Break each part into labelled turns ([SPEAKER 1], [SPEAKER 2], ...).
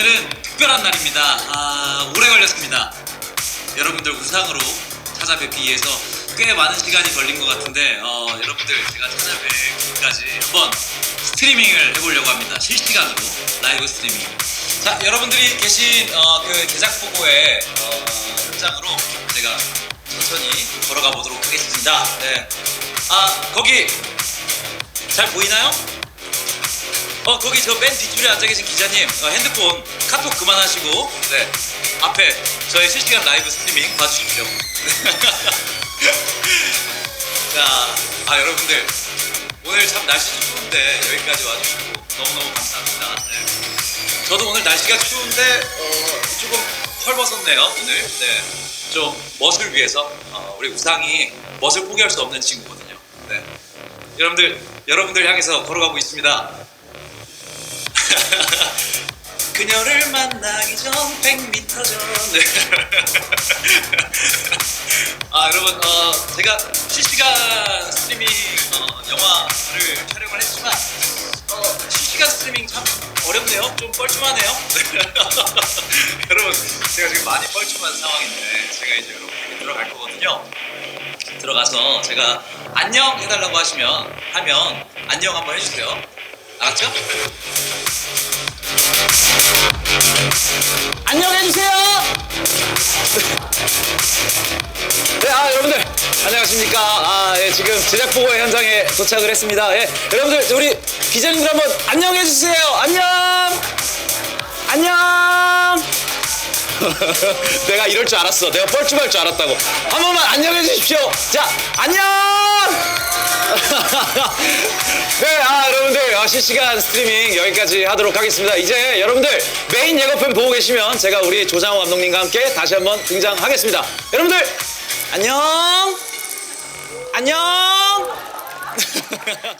[SPEAKER 1] 오늘은 특별한 날입니다. 오래 걸렸습니다. 여러분들 우상으로 찾아뵙기 위해서 꽤 많은 시간이 걸린 것 같은데 여러분들 제가 찾아뵙기까지 한번 스트리밍을 해보려고 합니다. 실시간으로 라이브 스트리밍. 자, 여러분들이 계신 그 제작 보고의 현장으로 제가 천천히 걸어가 보도록 하겠습니다. 네. 거기 잘 보이나요? 거기 저 맨 뒷줄에 앉아 계신 기자님 핸드폰 카톡 그만하시고 네 앞에 저의 실시간 라이브 스트리밍 봐주십시오. 자, 여러분들 오늘 참 날씨도 추운데 여기까지 와주시고 너무너무 감사합니다. 네. 저도 오늘 날씨가 추운데 조금 헐벗었네요 오늘. 네. 좀 멋을 위해서 우리 우상이 멋을 포기할 수 없는 친구거든요. 네. 여러분들 향해서 걸어가고 있습니다. 그녀를 만나기 전 100m 전. 네. 여러분 제가 실시간 스트리밍 영화를 촬영을 했지만 실시간 스트리밍 참 어렵네요. 좀 뻘쭘하네요. 여러분 제가 지금 많이 뻘쭘한 상황인데 제가 이제 여러분에게 들어갈 거거든요. 들어가서 제가 안녕 해달라고 하면 안녕 한번 해주세요. 알았죠?
[SPEAKER 2] 안녕해주세요. 네, 여러분들 안녕하십니까. 예, 지금 제작 보고 현장에 도착을 했습니다. 예, 여러분들 우리 기자님들 한번 안녕해주세요. 안녕. 내가 이럴 줄 알았어. 내가 뻘쭘할 줄 알았다고. 한 번만 안녕해주십시오. 자, 안녕. 네, 여러분들 실시간 스트리밍 여기까지 하도록 하겠습니다. 이제 여러분들 메인 예고편 보고 계시면 제가 우리 조장호 감독님과 함께 다시 한번 등장하겠습니다. 여러분들 안녕.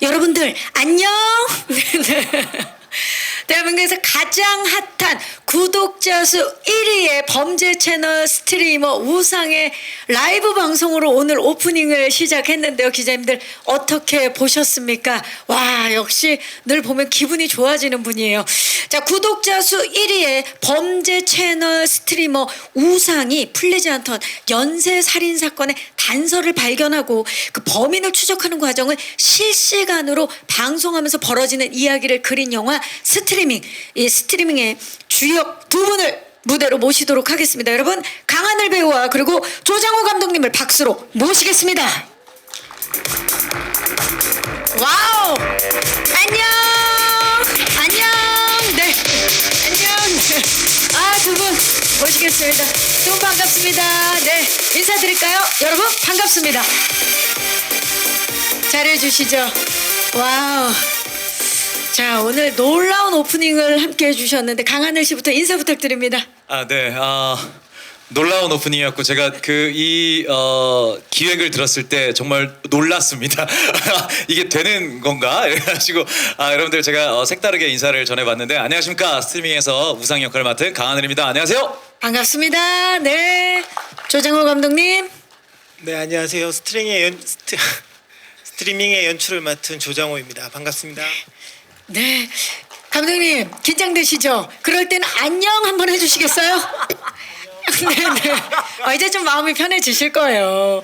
[SPEAKER 3] 여러분들 안녕. 대한민국에서 가장 핫한 구독자 수 1위의 범죄 채널 스트리머 우상의 라이브 방송으로 오늘 오프닝을 시작했는데요. 기자님들 어떻게 보셨습니까? 와, 역시 늘 보면 기분이 좋아지는 분이에요. 자, 구독자 수 1위의 범죄 채널 스트리머 우상이 풀리지 않던 연쇄 살인 사건의 단서를 발견하고 그 범인을 추적하는 과정을 실시간으로 방송하면서 벌어지는 이야기를 그린 영화 스트리밍. 이 스트리밍의 주역 두 분을 무대로 모시도록 하겠습니다. 여러분, 강하늘 배우와 그리고 조장호 감독님을 박수로 모시겠습니다. 와우! 안녕! 네, 안녕! 두 분 모시겠습니다. 두 분 반갑습니다. 네, 인사드릴까요? 여러분, 반갑습니다. 잘해주시죠. 와우. 자, 오늘 놀라운 오프닝을 함께 해주셨는데 강하늘 씨부터 인사 부탁드립니다.
[SPEAKER 1] 네. 놀라운 오프닝이었고 제가 이 기획을 들었을 때 정말 놀랐습니다. 이게 되는 건가? 이래가지고 여러분들 제가 색다르게 인사를 전해봤는데 안녕하십니까. 스트리밍에서 우상 역할을 맡은 강하늘입니다. 안녕하세요.
[SPEAKER 3] 반갑습니다. 네, 조장호 감독님.
[SPEAKER 4] 네, 안녕하세요. 스트리밍의 연출을 맡은 조장호입니다. 반갑습니다.
[SPEAKER 3] 네, 감독님 긴장되시죠? 그럴 때는 안녕 한번 해주시겠어요? 네네. 이제 좀 마음이 편해지실 거예요.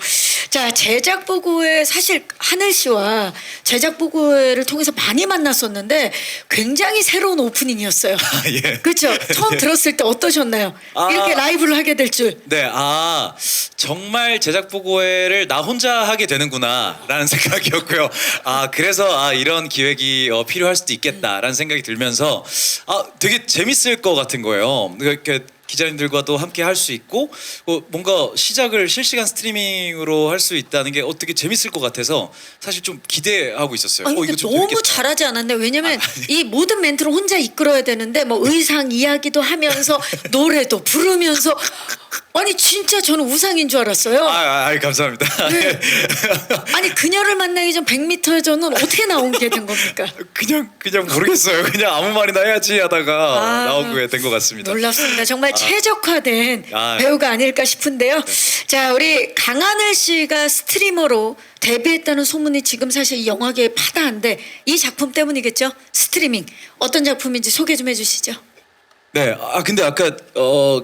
[SPEAKER 3] 자, 제작 보고회 사실 하늘 씨와 제작 보고회를 통해서 많이 만났었는데 굉장히 새로운 오프닝이었어요.
[SPEAKER 1] 예.
[SPEAKER 3] 그렇죠? 처음 들었을 때 어떠셨나요? 이렇게 라이브를 하게 될 줄.
[SPEAKER 1] 네, 정말 제작 보고회를 나 혼자 하게 되는구나라는 생각이었고요. 그래서 이런 기획이 필요할 수도 있겠다라는 생각이 들면서 되게 재밌을 것 같은 거예요. 이렇게 기자님들과도 함께 할 수 있고 뭔가 시작을 실시간 스트리밍으로 할 수 있다는 게 어떻게 재밌을 것 같아서 사실 좀 기대하고 있었어요.
[SPEAKER 3] 아니, 근데
[SPEAKER 1] 이거 좀
[SPEAKER 3] 너무
[SPEAKER 1] 재밌겠다.
[SPEAKER 3] 잘하지 않았나요? 왜냐면 이 모든 멘트를 혼자 이끌어야 되는데 뭐 의상 이야기도 하면서 노래도 부르면서 아니 진짜 저는 우상인 줄 알았어요.
[SPEAKER 1] 감사합니다.
[SPEAKER 3] 네. 아니 그녀를 만나기 전 100m 전은 어떻게 나온 게 된 겁니까?
[SPEAKER 1] 그냥 모르겠어요. 그냥 아무 말이나 해야지 하다가 나오게 된 것 같습니다.
[SPEAKER 3] 놀랍습니다. 정말 최적화된 배우가 아닐까 싶은데요. 자, 우리 강하늘 씨가 스트리머로 데뷔했다는 소문이 지금 사실 이 영화계에 파다한데 이 작품 때문이겠죠? 스트리밍 어떤 작품인지 소개 좀 해주시죠.
[SPEAKER 2] 네, 근데 아까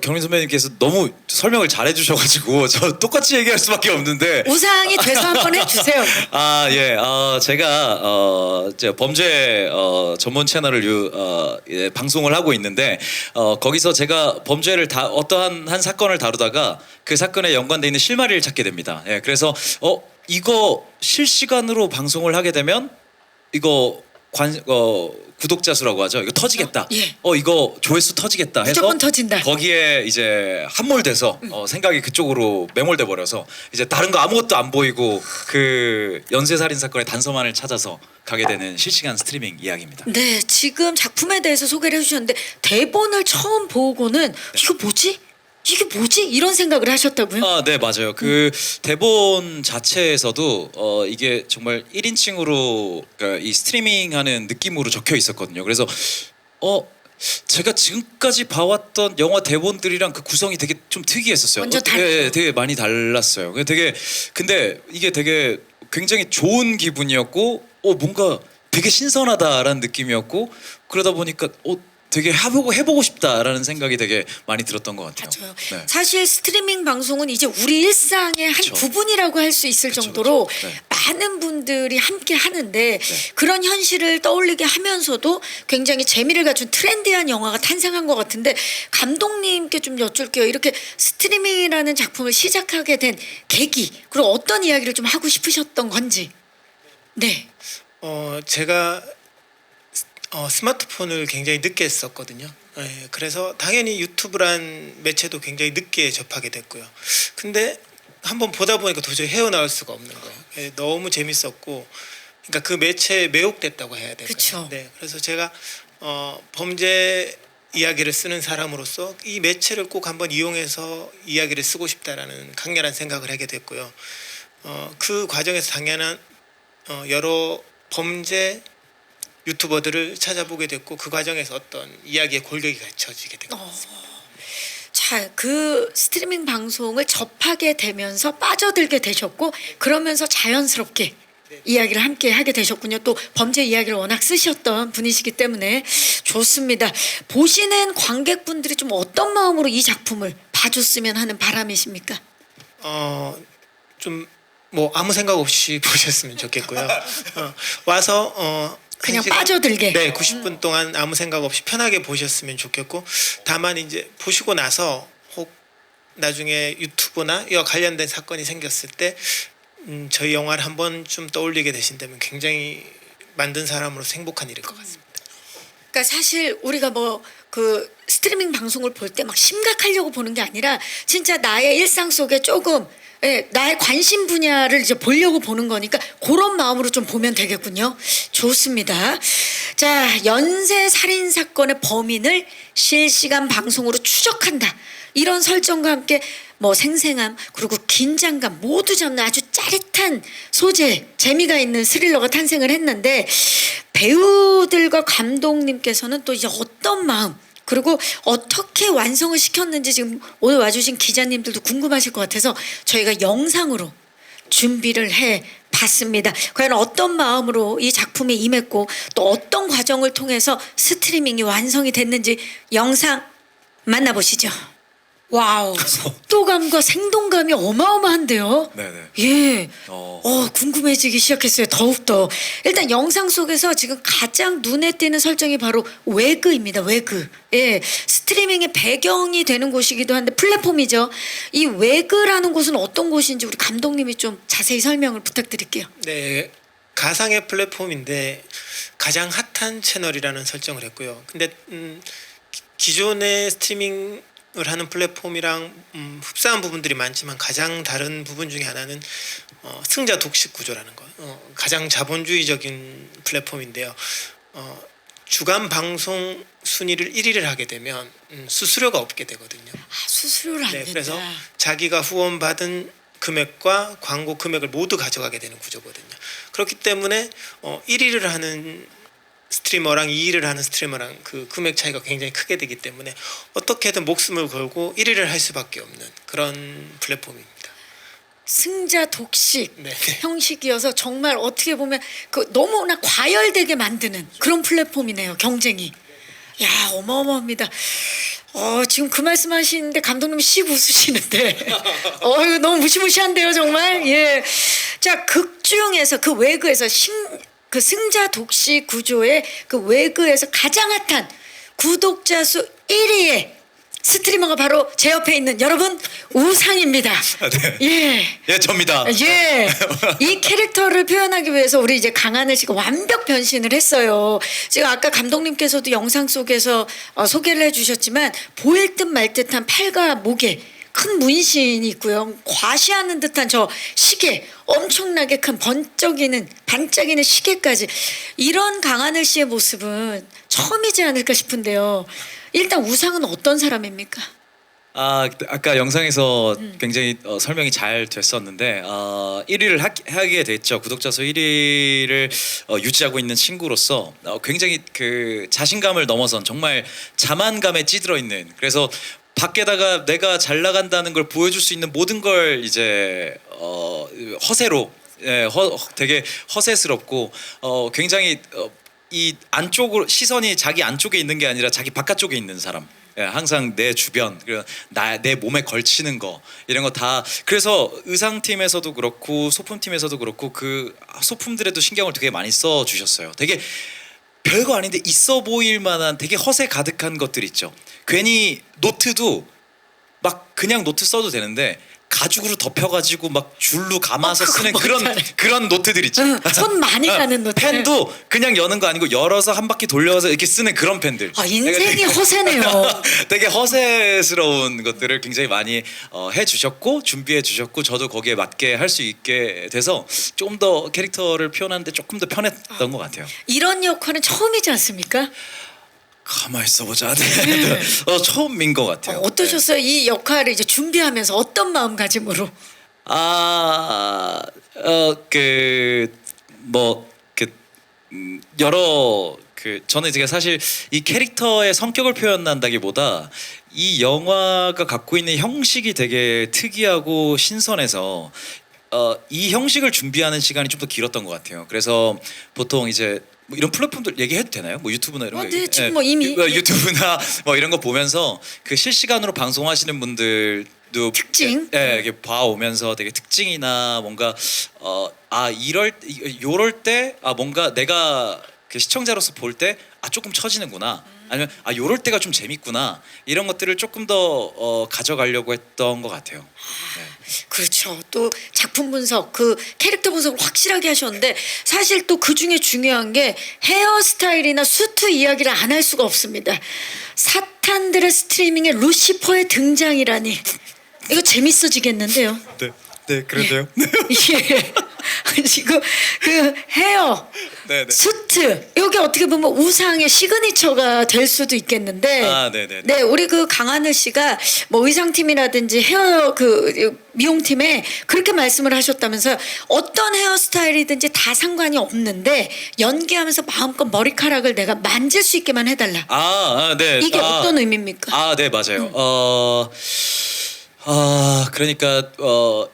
[SPEAKER 2] 경민 선배님께서 너무 설명을 잘해주셔가지고 저 똑같이 얘기할 수밖에 없는데.
[SPEAKER 3] 우상이 돼서 한번 해주세요.
[SPEAKER 2] 예, 제가 이제 범죄 전문 채널을 방송을 하고 있는데 거기서 제가 범죄를 어떠한 한 사건을 다루다가 그 사건에 연관돼 있는 실마리를 찾게 됩니다. 예, 그래서 이거 실시간으로 방송을 하게 되면 이거 구독자 수라고 하죠. 이거 터지겠다.
[SPEAKER 3] 예.
[SPEAKER 2] 이거 조회수 터지겠다 해서
[SPEAKER 3] 무조건 터진다.
[SPEAKER 2] 거기에 이제 함몰돼서 생각이 그쪽으로 매몰돼 버려서 이제 다른 거 아무것도 안 보이고 그 연쇄살인 사건의 단서만을 찾아서 가게 되는 실시간 스트리밍 이야기입니다.
[SPEAKER 3] 네, 지금 작품에 대해서 소개를 해주셨는데 대본을 처음 보고는 이거 뭐지? 이게 뭐지? 이런 생각을 하셨다고요?
[SPEAKER 2] 네, 맞아요. 그 대본 자체에서도 이게 정말 1인칭으로 그러니까 이 스트리밍하는 느낌으로 적혀 있었거든요. 그래서 제가 지금까지 봐왔던 영화 대본들이랑 그 구성이 되게 좀 특이했었어요.
[SPEAKER 3] 완전 달라요.
[SPEAKER 2] 예, 되게 많이 달랐어요. 근데 이게 되게 굉장히 좋은 기분이었고 뭔가 되게 신선하다라는 느낌이었고 그러다 보니까 되게 해보고 싶다라는 생각이 되게 많이 들었던 것 같아요.
[SPEAKER 3] 맞아요.
[SPEAKER 2] 네.
[SPEAKER 3] 사실 스트리밍 방송은 이제 우리 일상의 한
[SPEAKER 2] 그쵸.
[SPEAKER 3] 부분이라고 할 수 있을 정도로
[SPEAKER 2] 그쵸. 네.
[SPEAKER 3] 많은 분들이 함께 하는데 그런 현실을 떠올리게 하면서도 굉장히 재미를 갖춘 트렌디한 영화가 탄생한 것 같은데 감독님께 좀 여쭐게요. 이렇게 스트리밍이라는 작품을 시작하게 된 계기 그리고 어떤 이야기를 좀 하고 싶으셨던 건지. 네.
[SPEAKER 4] 제가 스마트폰을 굉장히 늦게 썼거든요. 예, 그래서 당연히 유튜브란 매체도 굉장히 늦게 접하게 됐고요. 근데 한번 보다 보니까 도저히 헤어나올 수가 없는 거예요. 예, 너무 재밌었고, 그러니까 그 매체에 매혹됐다고 해야 될까요?
[SPEAKER 3] 그쵸.
[SPEAKER 4] 네, 그래서 제가 범죄 이야기를 쓰는 사람으로서 이 매체를 꼭 한번 이용해서 이야기를 쓰고 싶다라는 강렬한 생각을 하게 됐고요. 그 과정에서 당연한 여러 범죄 유튜버들을 찾아보게 됐고 그 과정에서 어떤 이야기의 골격이 갖춰지게 된 것 같습니다.
[SPEAKER 3] 자, 그 스트리밍 방송을 접하게 되면서 빠져들게 되셨고 그러면서 자연스럽게 이야기를 함께 하게 되셨군요. 또 범죄 이야기를 워낙 쓰셨던 분이시기 때문에 좋습니다. 보시는 관객분들이 좀 어떤 마음으로 이 작품을 봐줬으면 하는 바람이십니까?
[SPEAKER 4] 좀 뭐 아무 생각 없이 보셨으면 좋겠고요. 와서
[SPEAKER 3] 그냥
[SPEAKER 4] 1시간,
[SPEAKER 3] 빠져들게.
[SPEAKER 4] 네, 90분 동안 아무 생각 없이 편하게 보셨으면 좋겠고 다만 이제 보시고 나서 혹 나중에 유튜브나 이와 관련된 사건이 생겼을 때 저희 영화를 한번 좀 떠올리게 되신다면 굉장히 만든 사람으로서 행복한 일일 것 같습니다.
[SPEAKER 3] 그러니까 사실 우리가 뭐 그 스트리밍 방송을 볼 때 막 심각하려고 보는 게 아니라 진짜 나의 일상 속에 조금 나의 관심 분야를 이제 보려고 보는 거니까 그런 마음으로 좀 보면 되겠군요. 좋습니다. 자, 연쇄 살인 사건의 범인을 실시간 방송으로 추적한다. 이런 설정과 함께 뭐 생생함 그리고 긴장감 모두 잡는 아주 짜릿한 소재, 재미가 있는 스릴러가 탄생을 했는데 배우들과 감독님께서는 또 이제 어떤 마음 그리고 어떻게 완성을 시켰는지 지금 오늘 와주신 기자님들도 궁금하실 것 같아서 저희가 영상으로 준비를 해 봤습니다. 과연 어떤 마음으로 이 작품에 임했고 또 어떤 과정을 통해서 스트리밍이 완성이 됐는지 영상 만나보시죠. 와우, 속도감과 생동감이 어마어마한데요.
[SPEAKER 2] 네네.
[SPEAKER 3] 예.
[SPEAKER 2] 어.
[SPEAKER 3] 궁금해지기 시작했어요. 더욱더. 일단 영상 속에서 지금 가장 눈에 띄는 설정이 바로 외그입니다. 외그. 예. 스트리밍의 배경이 되는 곳이기도 한데 플랫폼이죠. 이 외그라는 곳은 어떤 곳인지 우리 감독님이 좀 자세히 설명을 부탁드릴게요.
[SPEAKER 4] 네, 가상의 플랫폼인데 가장 핫한 채널이라는 설정을 했고요. 근데 기존의 스트리밍을 하는 플랫폼이랑 흡사한 부분들이 많지만 가장 다른 부분 중에 하나는 승자 독식 구조라는 거. 가장 자본주의적인 플랫폼인데요. 주간 방송 순위를 1위를 하게 되면 수수료가 없게 되거든요.
[SPEAKER 3] 수수료를 안
[SPEAKER 4] 네,
[SPEAKER 3] 낸다.
[SPEAKER 4] 그래서 자기가 후원받은 금액과 광고 금액을 모두 가져가게 되는 구조거든요. 그렇기 때문에 1위를 하는 스트리머랑 2위를 하는 스트리머랑 그 금액 차이가 굉장히 크게 되기 때문에 어떻게든 목숨을 걸고 1위를 할 수밖에 없는 그런 플랫폼입니다.
[SPEAKER 3] 승자 독식
[SPEAKER 4] 네.
[SPEAKER 3] 형식이어서 정말 어떻게 보면 그 너무나 과열되게 만드는 그런 플랫폼이네요. 경쟁이. 야, 어마어마합니다. 지금 그 말씀하시는데 감독님이 씩 웃으시는데, 이거 너무 무시무시한데요, 정말. 예. 자, 극 중에서 그 외그에서 그 승자 독식 구조의 그 외그에서 가장 핫한 구독자 수 1위의 스트리머가 바로 제 옆에 있는 여러분 우상입니다.
[SPEAKER 2] 네.
[SPEAKER 3] 예.
[SPEAKER 2] 예, 접니다.
[SPEAKER 3] 예. 이 캐릭터를 표현하기 위해서 우리 이제 강하늘 씨가 완벽 변신을 했어요. 지금 아까 감독님께서도 영상 속에서 소개를 해주셨지만 보일 듯 말 듯한 팔과 목에 큰 문신이 있고요. 과시하는 듯한 저 시계, 엄청나게 큰 반짝이는 시계까지. 이런 강하늘 씨의 모습은 처음이지 않을까 싶은데요. 일단 우상은 어떤 사람입니까?
[SPEAKER 2] 아까 영상에서 굉장히 설명이 잘 됐었는데 1위를 하게 됐죠. 구독자 수 1위를 유지하고 있는 친구로서 굉장히 그 자신감을 넘어선 정말 자만감에 찌들어 있는, 그래서 밖에다가 내가 잘 나간다는 걸 보여줄 수 있는 모든 걸 이제 허세로 되게 허세스럽고 굉장히 이 안쪽으로 시선이 자기 안쪽에 있는 게 아니라 자기 바깥쪽에 있는 사람. 예, 항상 내 주변, 내 몸에 걸치는 거 이런 거 다. 그래서 의상팀에서도 그렇고 소품팀에서도 그렇고 그 소품들에도 신경을 되게 많이 써 주셨어요. 되게 별거 아닌데 있어 보일 만한 되게 허세 가득한 것들 있죠. 괜히 노트도 막 그냥 노트 써도 되는데 가죽으로 덮여가지고 막 줄로 감아서 쓰는 그런 노트들 있죠.
[SPEAKER 3] 손 많이 가는 노트.
[SPEAKER 2] 펜도 그냥 여는 거 아니고 열어서 한 바퀴 돌려서 이렇게 쓰는 그런 펜들.
[SPEAKER 3] 인생이 허세네요.
[SPEAKER 2] 되게 허세스러운 것들을 굉장히 많이 해주셨고 준비해 주셨고 저도 거기에 맞게 할 수 있게 돼서 조금 더 캐릭터를 표현하는데 조금 더 편했던 것 같아요.
[SPEAKER 3] 이런 역할은 처음이지 않습니까?
[SPEAKER 2] 가만히 있어보자. 처음인 것 같아요.
[SPEAKER 3] 어떠셨어요? 이 역할을 이제 준비하면서 어떤 마음가짐으로?
[SPEAKER 2] 여러 저는 되게 사실 이 캐릭터의 성격을 표현한다기보다 이 영화가 갖고 있는 형식이 되게 특이하고 신선해서 이 형식을 준비하는 시간이 좀 더 길었던 것 같아요. 그래서 보통 이제 뭐 이런 플랫폼들 얘기해도 되나요? 뭐 유튜브나 이런 거.
[SPEAKER 3] 네, 지금 뭐 이미
[SPEAKER 2] 유튜브나 뭐 이런 거 보면서 그 실시간으로 방송하시는 분들도
[SPEAKER 3] 특징?
[SPEAKER 2] 이렇게 봐오면서 되게 특징이나 뭔가 요럴 때 뭔가 내가 그 시청자로서 볼 때 조금 처지는구나. 아니면 요럴 때가 좀 재밌구나. 이런 것들을 조금 더 가져가려고 했던 것 같아요. 네.
[SPEAKER 3] 그렇죠. 또 작품 분석, 그 캐릭터 분석을 확실하게 하셨는데 사실 또 그 중에 중요한 게 헤어스타일이나 수트 이야기를 안 할 수가 없습니다. 사탄들의 스트리밍에 루시퍼의 등장이라니 이거 재밌어지겠는데요.
[SPEAKER 2] 네, 그런데요.
[SPEAKER 3] 예. 지금 그 헤어,
[SPEAKER 2] 네네.
[SPEAKER 3] 수트 여기 어떻게 보면 우상의 시그니처가 될 수도 있겠는데,
[SPEAKER 2] 네네.
[SPEAKER 3] 네, 우리 그 강하늘 씨가 뭐 의상팀이라든지 헤어 그 미용팀에 그렇게 말씀을 하셨다면서요. 어떤 헤어스타일이든지 다 상관이 없는데 연기하면서 마음껏 머리카락을 내가 만질 수 있게만 해달라.
[SPEAKER 2] 네.
[SPEAKER 3] 이게 어떤 의미입니까?
[SPEAKER 2] 네, 맞아요. 그러니까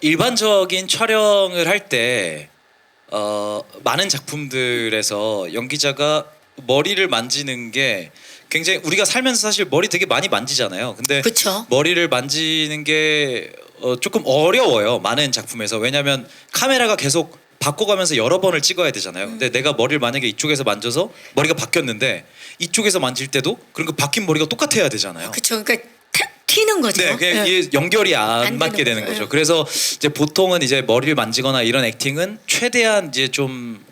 [SPEAKER 2] 일반적인 촬영을 할 때 많은 작품들에서 연기자가 머리를 만지는 게 굉장히 우리가 살면서 사실 머리 되게 많이 만지잖아요. 근데
[SPEAKER 3] 그쵸.
[SPEAKER 2] 머리를 만지는 게 조금 어려워요. 많은 작품에서. 왜냐하면 카메라가 계속 바꿔가면서 여러 번을 찍어야 되잖아요. 근데 내가 머리를 만약에 이쪽에서 만져서 머리가 바뀌었는데 이쪽에서 만질 때도 그런 거 바뀐 머리가 똑같아야 되잖아요.
[SPEAKER 3] 그렇죠. 그러니까 튀는 거죠.
[SPEAKER 2] 네, 그냥 이게 연결이 안
[SPEAKER 3] 안
[SPEAKER 2] 맞게
[SPEAKER 3] 되는
[SPEAKER 2] 되는
[SPEAKER 3] 거죠.
[SPEAKER 2] 거죠. 그래서 이제 보통은 이제 머리를 만지거나 이런 액팅은 최대한 이제 좀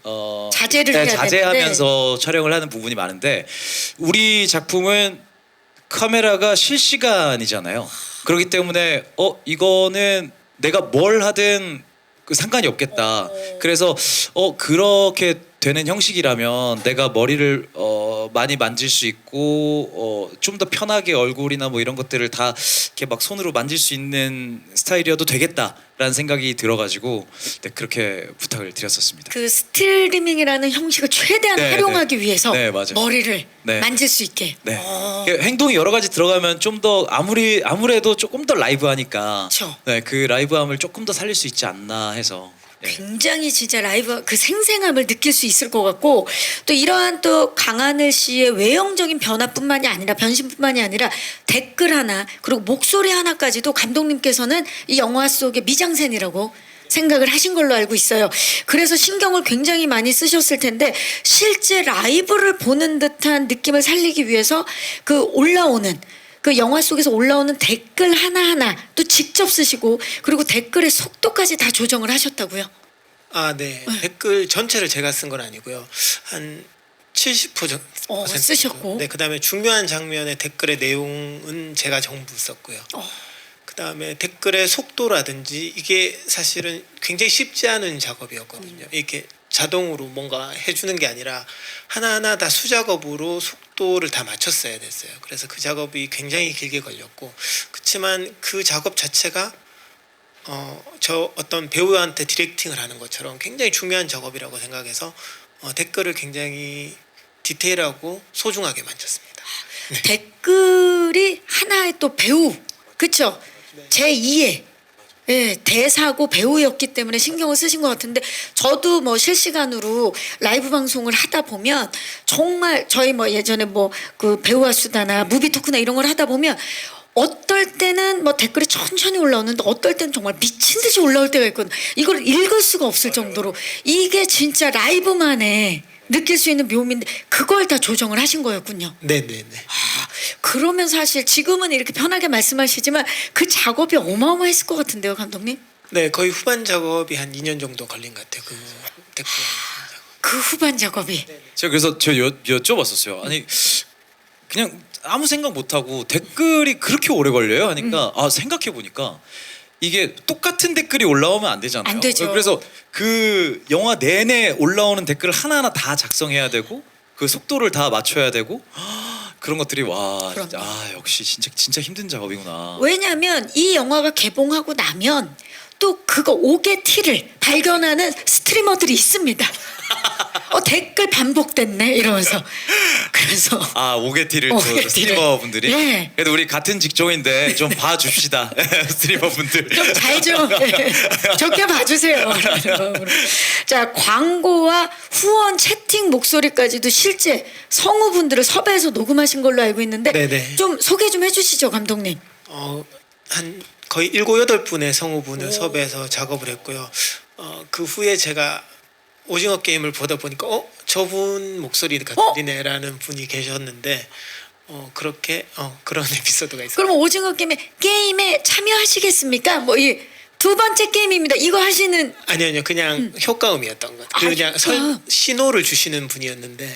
[SPEAKER 3] 자제를 해야
[SPEAKER 2] 자제하면서 촬영을 하는 부분이 많은데 우리 작품은 카메라가 실시간이잖아요. 그렇기 때문에 이거는 내가 뭘 하든 상관이 없겠다. 그래서 그렇게 되는 형식이라면 내가 머리를 많이 만질 수 있고 좀 더 편하게 얼굴이나 뭐 이런 것들을 다 이렇게 막 손으로 만질 수 있는 스타일이어도 되겠다라는 생각이 들어가지고 그렇게 부탁을 드렸었습니다.
[SPEAKER 3] 그 스트리밍이라는 형식을 최대한 활용하기 위해서
[SPEAKER 2] 네, 맞아요.
[SPEAKER 3] 머리를
[SPEAKER 2] 네.
[SPEAKER 3] 만질 수 있게.
[SPEAKER 2] 네. 행동이 여러 가지 들어가면 좀 더 아무래도 조금 더 라이브하니까
[SPEAKER 3] 그쵸.
[SPEAKER 2] 네, 그 라이브함을 조금 더 살릴 수 있지 않나 해서
[SPEAKER 3] 굉장히 진짜 라이브 그 생생함을 느낄 수 있을 것 같고 또 이러한 또 강하늘 씨의 외형적인 변화뿐만이 아니라 변신뿐만이 아니라 댓글 하나 그리고 목소리 하나까지도 감독님께서는 이 영화 속의 미장센이라고 생각을 하신 걸로 알고 있어요. 그래서 신경을 굉장히 많이 쓰셨을 텐데 실제 라이브를 보는 듯한 느낌을 살리기 위해서 그 올라오는 그 영화 속에서 올라오는 댓글 하나하나 또 직접 쓰시고 그리고 댓글의 속도까지 다 조정을 하셨다고요?
[SPEAKER 4] 아, 네. 댓글 전체를 제가 쓴 건 아니고요. 한 70%
[SPEAKER 3] 쓰셨고.
[SPEAKER 4] 네, 그다음에 중요한 장면의 댓글의 내용은 제가 전부 썼고요. 그다음에 댓글의 속도라든지 이게 사실은 굉장히 쉽지 않은 작업이었거든요. 이렇게 자동으로 뭔가 해주는 게 아니라 하나하나 다 수작업으로 속도를 다 맞췄어야 됐어요. 그래서 그 작업이 굉장히 길게 걸렸고 그렇지만 그 작업 자체가 저 어떤 배우한테 디렉팅을 하는 것처럼 굉장히 중요한 작업이라고 생각해서 댓글을 굉장히 디테일하고 소중하게 만졌습니다.
[SPEAKER 3] 댓글이 하나의 또 배우 그쵸? 제2의 대사고 배우였기 때문에 신경을 쓰신 것 같은데 저도 뭐 실시간으로 라이브 방송을 하다 보면 정말 저희 뭐 예전에 뭐 그 배우와 수다나 무비 토크나 이런 걸 하다 보면 어떨 때는 뭐 댓글이 천천히 올라오는데 어떨 때는 정말 미친 듯이 올라올 때가 있거든. 이걸 읽을 수가 없을 정도로 이게 진짜 라이브만에 느낄 수 있는 묘미인데 그걸 다 조정을 하신 거였군요.
[SPEAKER 4] 네네네.
[SPEAKER 3] 그러면 사실 지금은 이렇게 편하게 말씀하시지만 그 작업이 어마어마했을 것 같은데요, 감독님?
[SPEAKER 4] 네, 거의 후반 작업이 한 2년 정도 걸린 것 같아요. 그 댓글 작업.
[SPEAKER 3] 그 후반 작업이.
[SPEAKER 2] 제가 그래서 여쭤봤었어요. 아니 그냥 아무 생각 못 하고 댓글이 그렇게 오래 걸려요? 하니까 아 생각해 보니까 이게 똑같은 댓글이 올라오면 안 되잖아요.
[SPEAKER 3] 안 되죠.
[SPEAKER 2] 그래서 그 영화 내내 올라오는 댓글을 하나하나 다 작성해야 되고 그 속도를 다 맞춰야 되고 그런 것들이 와
[SPEAKER 3] 그럼요.
[SPEAKER 2] 진짜, 아 역시 진짜 힘든 작업이구나.
[SPEAKER 3] 왜냐하면 이 영화가 개봉하고 나면 또 그거 5개 티를 발견하는 스트리머들이 있습니다. 댓글 반복됐네 이러면서 그래서
[SPEAKER 2] 아 오게티를 또
[SPEAKER 3] 오게티를.
[SPEAKER 2] 스트리머 분들이
[SPEAKER 3] 예.
[SPEAKER 2] 그래도 우리 같은 직종인데 좀 봐줍시다 스트리머 분들
[SPEAKER 3] 좀 잘 좀 좋게 봐주세요. 자 광고와 후원 채팅 목소리까지도 실제 성우분들을 섭외해서 녹음하신 걸로 알고 있는데
[SPEAKER 4] 네네.
[SPEAKER 3] 좀 소개 좀 해주시죠 감독님.
[SPEAKER 4] 한 거의 7, 8분의 성우분을 섭외해서 작업을 했고요. 그 후에 제가 오징어 게임을 보다 보니까 저분 목소리가 들리네라는 분이 계셨는데 그렇게 그런 에피소드가 있어요.
[SPEAKER 3] 그럼 오징어 게임에 참여하시겠습니까? 뭐 이 두 번째 게임입니다. 이거 하시는
[SPEAKER 4] 아니요, 그냥 효과음이었던 것 같아요. 그냥
[SPEAKER 3] 효과음.
[SPEAKER 4] 신호를 주시는 분이었는데,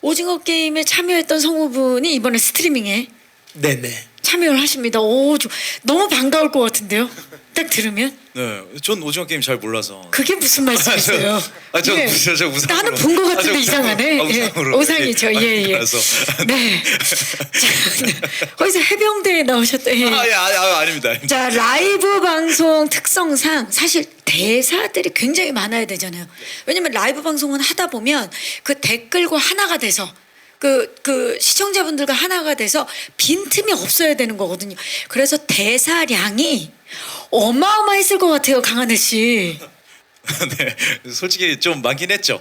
[SPEAKER 3] 오징어 게임에 참여했던 성우분이 이번에 스트리밍에
[SPEAKER 4] 네네.
[SPEAKER 3] 참여를 하십니다. 오, 너무 반가울 것 같은데요. 딱 들으면
[SPEAKER 2] 네, 전 오징어 게임 잘 몰라서
[SPEAKER 3] 그게 무슨 말씀이세요?
[SPEAKER 2] 저
[SPEAKER 3] 예.
[SPEAKER 2] 우상으로.
[SPEAKER 3] 나는 본 것 같은데
[SPEAKER 2] 아, 저
[SPEAKER 3] 이상하네.
[SPEAKER 2] 우상으로.
[SPEAKER 3] 예,
[SPEAKER 2] 우상으로.
[SPEAKER 3] 오상이죠. 예.
[SPEAKER 2] 그래서
[SPEAKER 3] 네. 자, 거기서 해병대에 나오셨다. 예.
[SPEAKER 2] 아닙니다.
[SPEAKER 3] 자 라이브 방송 특성상 사실 대사들이 굉장히 많아야 되잖아요. 왜냐면 라이브 방송은 하다 보면 그 댓글과 하나가 돼서 그 시청자분들과 하나가 돼서 빈틈이 없어야 되는 거거든요. 그래서 대사량이 어마어마했을 것 같아요, 강하늘 씨.
[SPEAKER 2] 네, 솔직히 좀 많긴 했죠.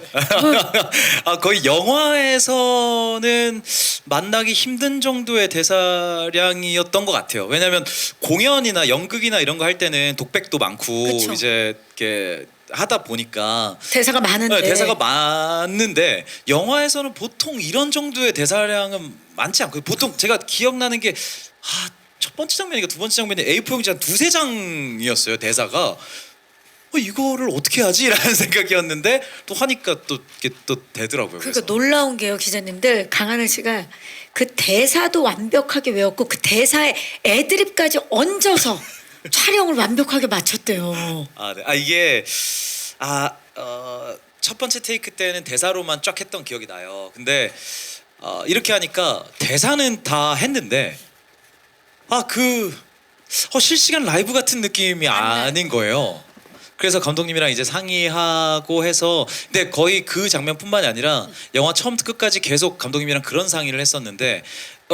[SPEAKER 2] 거의 영화에서는 만나기 힘든 정도의 대사량이었던 것 같아요. 왜냐하면 공연이나 연극이나 이런 거 할 때는 독백도 많고
[SPEAKER 3] 그쵸.
[SPEAKER 2] 이제 이렇게 하다 보니까
[SPEAKER 3] 대사가 많은데.
[SPEAKER 2] 네, 대사가 많은데 영화에서는 보통 이런 정도의 대사량은 많지 않고 보통 제가 기억나는 게 첫 번째 장면이니까 두 번째 장면이 A4 용지 한 2-3장이었어요 대사가. 이거를 어떻게 하지? 라는 생각이었는데 또 하니까 또 이게 또 되더라고요.
[SPEAKER 3] 그러니까
[SPEAKER 2] 그래서.
[SPEAKER 3] 놀라운 게요, 기자님들. 강하늘 씨가 그 대사도 완벽하게 외웠고 그 대사에 애드립까지 얹어서 촬영을 완벽하게 마쳤대요.
[SPEAKER 2] 네. 이게 첫 번째 테이크 때는 대사로만 쫙 했던 기억이 나요. 근데 이렇게 하니까 대사는 다 했는데 실시간 라이브 같은 느낌이 아닌 거예요. 그래서 감독님이랑 이제 상의하고 해서 근데 거의 그 장면뿐만이 아니라 영화 처음부터 끝까지 계속 감독님이랑 그런 상의를 했었는데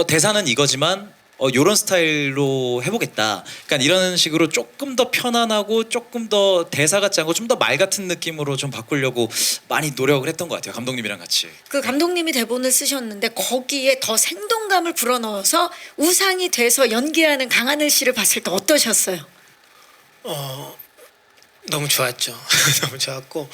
[SPEAKER 2] 대사는 이거지만 요런 스타일로 해보겠다. 그러니까 이런 식으로 조금 더 편안하고 조금 더 대사 같지 않고 좀 더 말 같은 느낌으로 좀 바꾸려고 많이 노력을 했던 것 같아요. 감독님이랑 같이.
[SPEAKER 3] 그 감독님이 대본을 쓰셨는데 거기에 더 생동감을 불어넣어서 우상이 돼서 연기하는 강하늘 씨를 봤을 때 어떠셨어요?
[SPEAKER 4] 너무 좋았죠. 너무 좋았고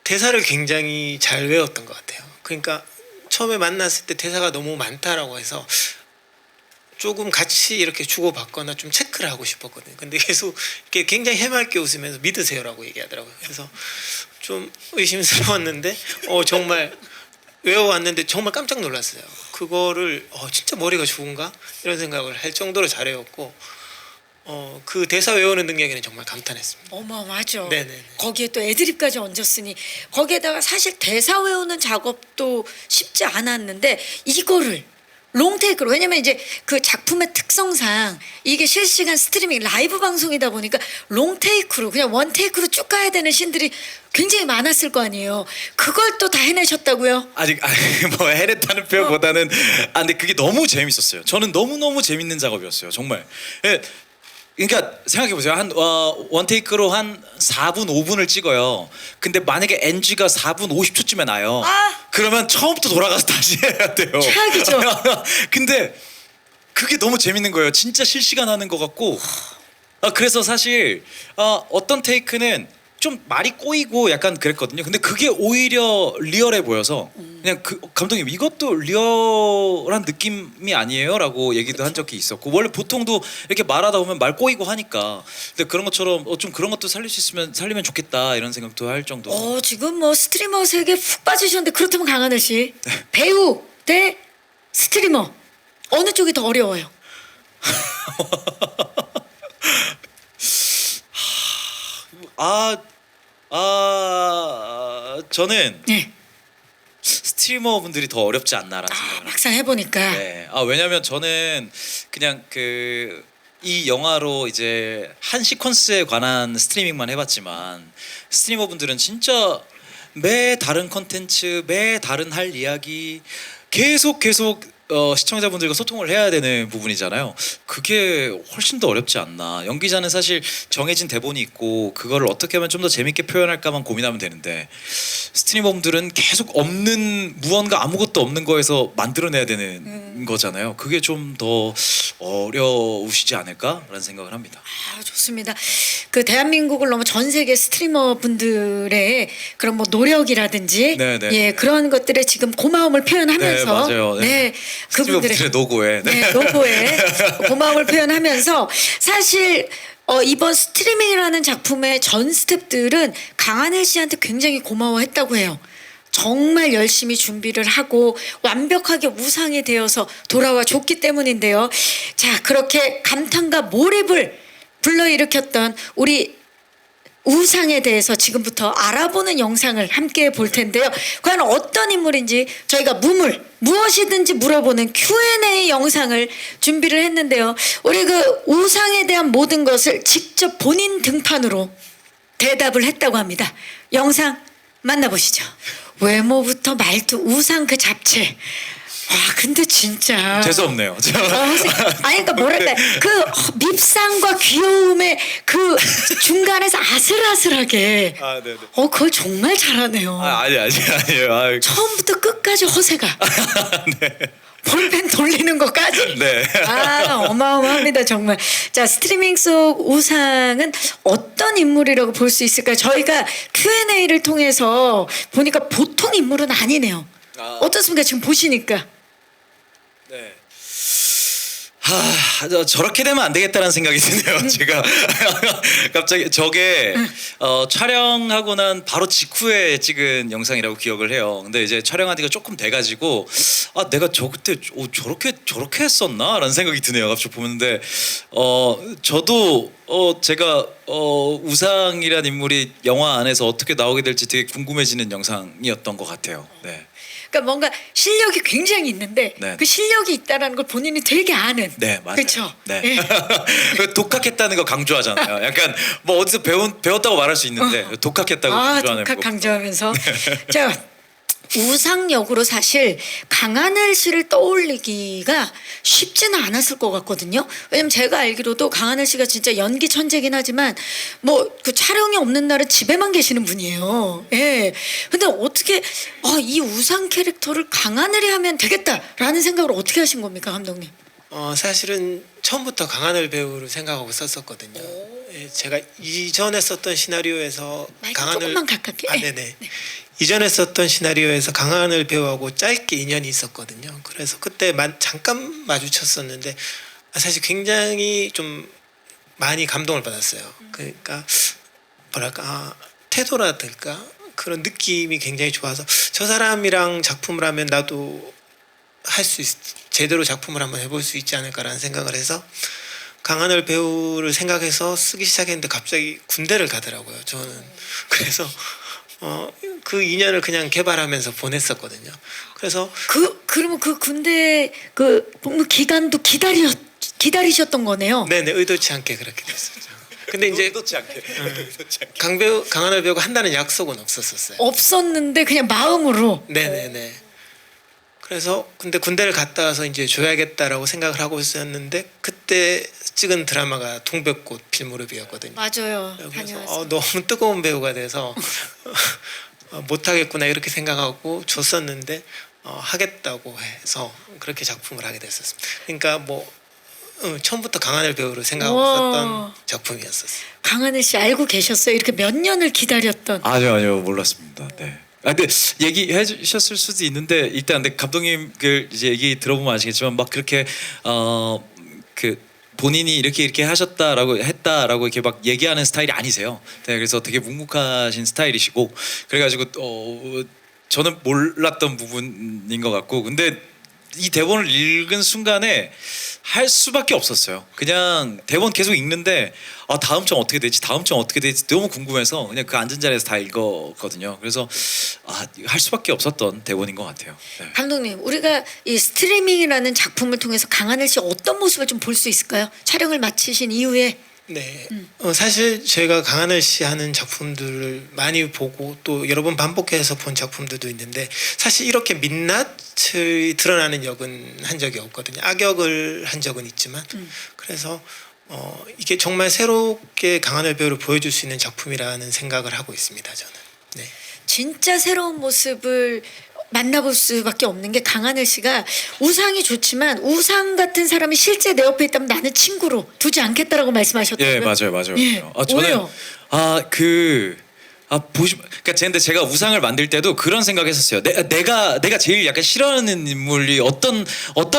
[SPEAKER 4] 대사를 굉장히 잘 외웠던 것 같아요. 그러니까 처음에 만났을 때 대사가 너무 많다라고 해서 조금 같이 이렇게 주고받거나 좀 체크를 하고 싶었거든요. 근데 계속 이렇게 굉장히 해맑게 웃으면서 믿으세요라고 얘기하더라고요. 그래서 좀 의심스러웠는데 정말 외워왔는데 정말 깜짝 놀랐어요. 그거를 진짜 머리가 좋은가 이런 생각을 할 정도로 잘 외웠고 그 대사 외우는 능력에는 정말 감탄했습니다.
[SPEAKER 3] 어마어마하죠.
[SPEAKER 4] 네네네.
[SPEAKER 3] 거기에 또 애드립까지 얹었으니 거기에다가 사실 대사 외우는 작업도 쉽지 않았는데 이거를 롱테이크로 왜냐면 이제 그 작품의 특성상 이게 실시간 스트리밍 라이브 방송이다 보니까 롱테이크로 그냥 원테이크로 쭉 가야 되는 신들이 굉장히 많았을 거 아니에요. 그걸 또 다 해내셨다고요?
[SPEAKER 2] 아직 뭐 해냈다는 표현보다는 근데 그게 너무 재밌었어요. 저는 너무너무 재밌는 작업이었어요. 정말. 예, 그러니까 생각해 보세요. 한 원테이크로 한 4분 5분을 찍어요. 근데 만약에 NG가 4분 50초쯤에 나요. 그러면 처음부터 돌아가서 다시 해야 돼요.
[SPEAKER 3] 최악이죠.
[SPEAKER 2] 근데 그게 너무 재밌는 거예요. 진짜 실시간 하는 것 같고. 그래서 사실 어떤 테이크는 좀 말이 꼬이고 약간 그랬거든요. 근데 그게 오히려 리얼해 보여서 그냥 감독님 이것도 리얼한 느낌이 아니에요라고 얘기도 한 적이 있었고 원래 보통도 이렇게 말하다 보면 말 꼬이고 하니까 근데 그런 것처럼 좀 그런 것도 살릴 수 있으면 살리면 좋겠다 이런 생각도 할 정도.
[SPEAKER 3] 지금 뭐 스트리머 세계에 푹 빠지셨는데 그렇다면 강하늘 씨 배우 대 스트리머 어느 쪽이 더 어려워요?
[SPEAKER 2] 저는
[SPEAKER 3] 네.
[SPEAKER 2] 스트리머 분들이 더 어렵지 않나라는 생각을
[SPEAKER 3] 막상 해보니까
[SPEAKER 2] 네. 왜냐면 저는 그냥 이 영화로 이제 한 시퀀스에 관한 스트리밍만 해봤지만 스트리머 분들은 진짜 매 다른 컨텐츠, 매 다른 할 이야기 계속 시청자분들과 소통을 해야 되는 부분이잖아요. 그게 훨씬 더 어렵지 않나. 연기자는 사실 정해진 대본이 있고 그거를 어떻게 하면 좀 더 재밌게 표현할까만 고민하면 되는데 스트리머분들은 계속 무언가 아무것도 없는 거에서 만들어내야 되는 거잖아요. 그게 좀 더 어려우시지 않을까라는 생각을 합니다.
[SPEAKER 3] 좋습니다. 그 대한민국을 넘어 전 세계 스트리머 분들의 그런 뭐 노력이라든지
[SPEAKER 2] 네네.
[SPEAKER 3] 예 그런 것들에 지금 고마움을 표현하면서
[SPEAKER 2] 네, 맞아요. 네. 스트리머분들의 노고에
[SPEAKER 3] 네, 노고에 고마움을 표현하면서 사실 이번 스트리밍이라는 작품의 전 스태프들은 강하늘 씨한테 굉장히 고마워했다고 해요. 정말 열심히 준비를 하고 완벽하게 우상이 되어서 돌아와 줬기 때문인데요. 자, 그렇게 감탄과 몰입을 불러일으켰던 우리 우상에 대해서 지금부터 알아보는 영상을 함께 볼 텐데요. 과연 어떤 인물인지 저희가 무엇이든지 물어보는 Q&A 영상을 준비를 했는데요. 우리 그 우상에 대한 모든 것을 직접 본인 등판으로 대답을 했다고 합니다. 영상 만나보시죠. 외모부터 말투, 우상 그 잡채. 근데 진짜
[SPEAKER 2] 재수없네요.
[SPEAKER 3] 아니 그러니까 뭐랄까 그 밉상과 귀여움의 그 중간에서 아슬아슬하게
[SPEAKER 2] 네네.
[SPEAKER 3] 그걸 정말 잘하네요.
[SPEAKER 2] 아니에요.
[SPEAKER 3] 처음부터 끝까지 허세가
[SPEAKER 2] 네.
[SPEAKER 3] 볼펜 돌리는 것까지.
[SPEAKER 2] 네.
[SPEAKER 3] 어마어마합니다 정말. 자, 스트리밍 속 우상은 어떤 인물이라고 볼 수 있을까요? 저희가 Q&A를 통해서 보니까 보통 인물은 아니네요. 어떻습니까 지금 보시니까?
[SPEAKER 2] 네. 저렇게 되면 안 되겠다는 생각이 드네요. 제가 갑자기 저게 촬영하고 난 바로 직후에 찍은 영상이라고 기억을 해요. 근데 이제 촬영한 지가 조금 돼가지고 내가 그때 저렇게 했었나라는 생각이 드네요. 갑자기 보는데 저도 제가 우상이란 인물이 영화 안에서 어떻게 나오게 될지 되게 궁금해지는 영상이었던 것 같아요. 네.
[SPEAKER 3] 그러니까 뭔가 실력이 굉장히 있는데
[SPEAKER 2] 네.
[SPEAKER 3] 그 실력이 있다라는 걸 본인이 되게 아는.
[SPEAKER 2] 네, 맞아요.
[SPEAKER 3] 그렇죠.
[SPEAKER 2] 네.
[SPEAKER 3] 예.
[SPEAKER 2] 독학했다는 거 강조하잖아요. 약간 뭐 어디서 배웠다고 말할 수 있는데 독학했다고 강조하는
[SPEAKER 3] 독학
[SPEAKER 2] 거.
[SPEAKER 3] 강조하면서 자 우상 역으로 사실 강하늘 씨를 떠올리기가 쉽지는 않았을 것 같거든요. 왜냐면 제가 알기로도 강하늘 씨가 진짜 연기 천재긴 하지만 뭐 그 촬영이 없는 날은 집에만 계시는 분이에요. 예. 근데 어떻게 이 우상 캐릭터를 강하늘이 하면 되겠다라는 생각을 어떻게 하신 겁니까, 감독님?
[SPEAKER 4] 사실은 처음부터 강하늘 배우를 생각하고 썼었거든요. 예, 제가 이전에 썼던 시나리오에서
[SPEAKER 3] 마이크 조금만 가깝게.
[SPEAKER 4] 네네. 이전에 썼던 시나리오에서 강하늘 배우하고 짧게 인연이 있었거든요. 그래서 그때 잠깐 마주쳤었는데 사실 굉장히 좀 많이 감동을 받았어요. 그러니까 뭐랄까 태도라든가 그런 느낌이 굉장히 좋아서 저 사람이랑 작품을 하면 나도 제대로 작품을 한번 해볼 수 있지 않을까라는 생각을 해서 강하늘 배우를 생각해서 쓰기 시작했는데 갑자기 군대를 가더라고요. 저는 그래서 그 인연을 그냥 개발하면서 보냈었거든요. 그래서
[SPEAKER 3] 그러면 그 군대 그 복무 기간도 기다리셨던 거네요.
[SPEAKER 4] 네네 의도치 않게 그렇게 됐었죠. 근데 이제
[SPEAKER 2] 의도치 않게.
[SPEAKER 4] 강하늘 배우가 한다는 약속은 없었어요.
[SPEAKER 3] 없었는데 그냥 마음으로.
[SPEAKER 4] 네네네. 그래서 근데 군대를 갔다 와서 이제 줘야겠다라고 생각을 하고 있었는데 그때 찍은 드라마가 동백꽃 필무렵이었거든요.
[SPEAKER 3] 맞아요.
[SPEAKER 4] 그래서
[SPEAKER 3] 다녀왔어요.
[SPEAKER 4] 너무 뜨거운 배우가 돼서 못하겠구나 이렇게 생각하고 줬었는데 하겠다고 해서 그렇게 작품을 하게 됐었습니다. 그러니까 처음부터 강하늘 배우를 생각하고
[SPEAKER 3] 우와.
[SPEAKER 4] 썼던 작품이었었어요.
[SPEAKER 3] 강하늘 씨 알고 계셨어요? 이렇게 몇 년을 기다렸던.
[SPEAKER 2] 아니요 몰랐습니다. 네. 근데 얘기해 주셨을 수도 있는데 일단 근데 감독님 그 이제 얘기 들어보면 아시겠지만 막 그렇게 그 본인이 이렇게 했다라고 이렇게 막 얘기하는 스타일이 아니세요. 네, 그래서 되게 묵묵하신 스타일이시고 그래가지고 저는 몰랐던 부분인 것 같고 근데 이 대본을 읽은 순간에 할 수밖에 없었어요. 그냥 대본 계속 읽는데 다음 장 어떻게 되지? 다음 장 어떻게 되지? 너무 궁금해서 그냥 그 앉은 자리에서 다 읽었거든요. 그래서 할 수밖에 없었던 대본인 것 같아요. 네.
[SPEAKER 3] 감독님, 우리가 이 스트리밍이라는 작품을 통해서 강하늘 씨 어떤 모습을 좀 볼 수 있을까요? 촬영을 마치신 이후에.
[SPEAKER 4] 네. 사실 저희가 강하늘 씨 하는 작품들을 많이 보고 또 여러 번 반복해서 본 작품들도 있는데 사실 이렇게 민낯이 드러나는 역은 한 적이 없거든요. 악역을 한 적은 있지만 그래서 이게 정말 새롭게 강하늘 배우를 보여줄 수 있는 작품이라는 생각을 하고 있습니다. 저는. 네.
[SPEAKER 3] 진짜 새로운 모습을 만나볼 수밖에 없는 게 강하늘 씨가 우상이 좋지만 우상 같은 사람이 실제 내 옆에 있다면 나는 친구로 두지 않겠다라고 말씀하셨더라고요.
[SPEAKER 2] 예, 맞아요.
[SPEAKER 3] 예,
[SPEAKER 2] 저는
[SPEAKER 3] 왜요?
[SPEAKER 2] 그러니까 근데 제가 우상을 만들 때도 그런 생각했었어요. 내가 제일 약간 싫어하는 인물이 어떤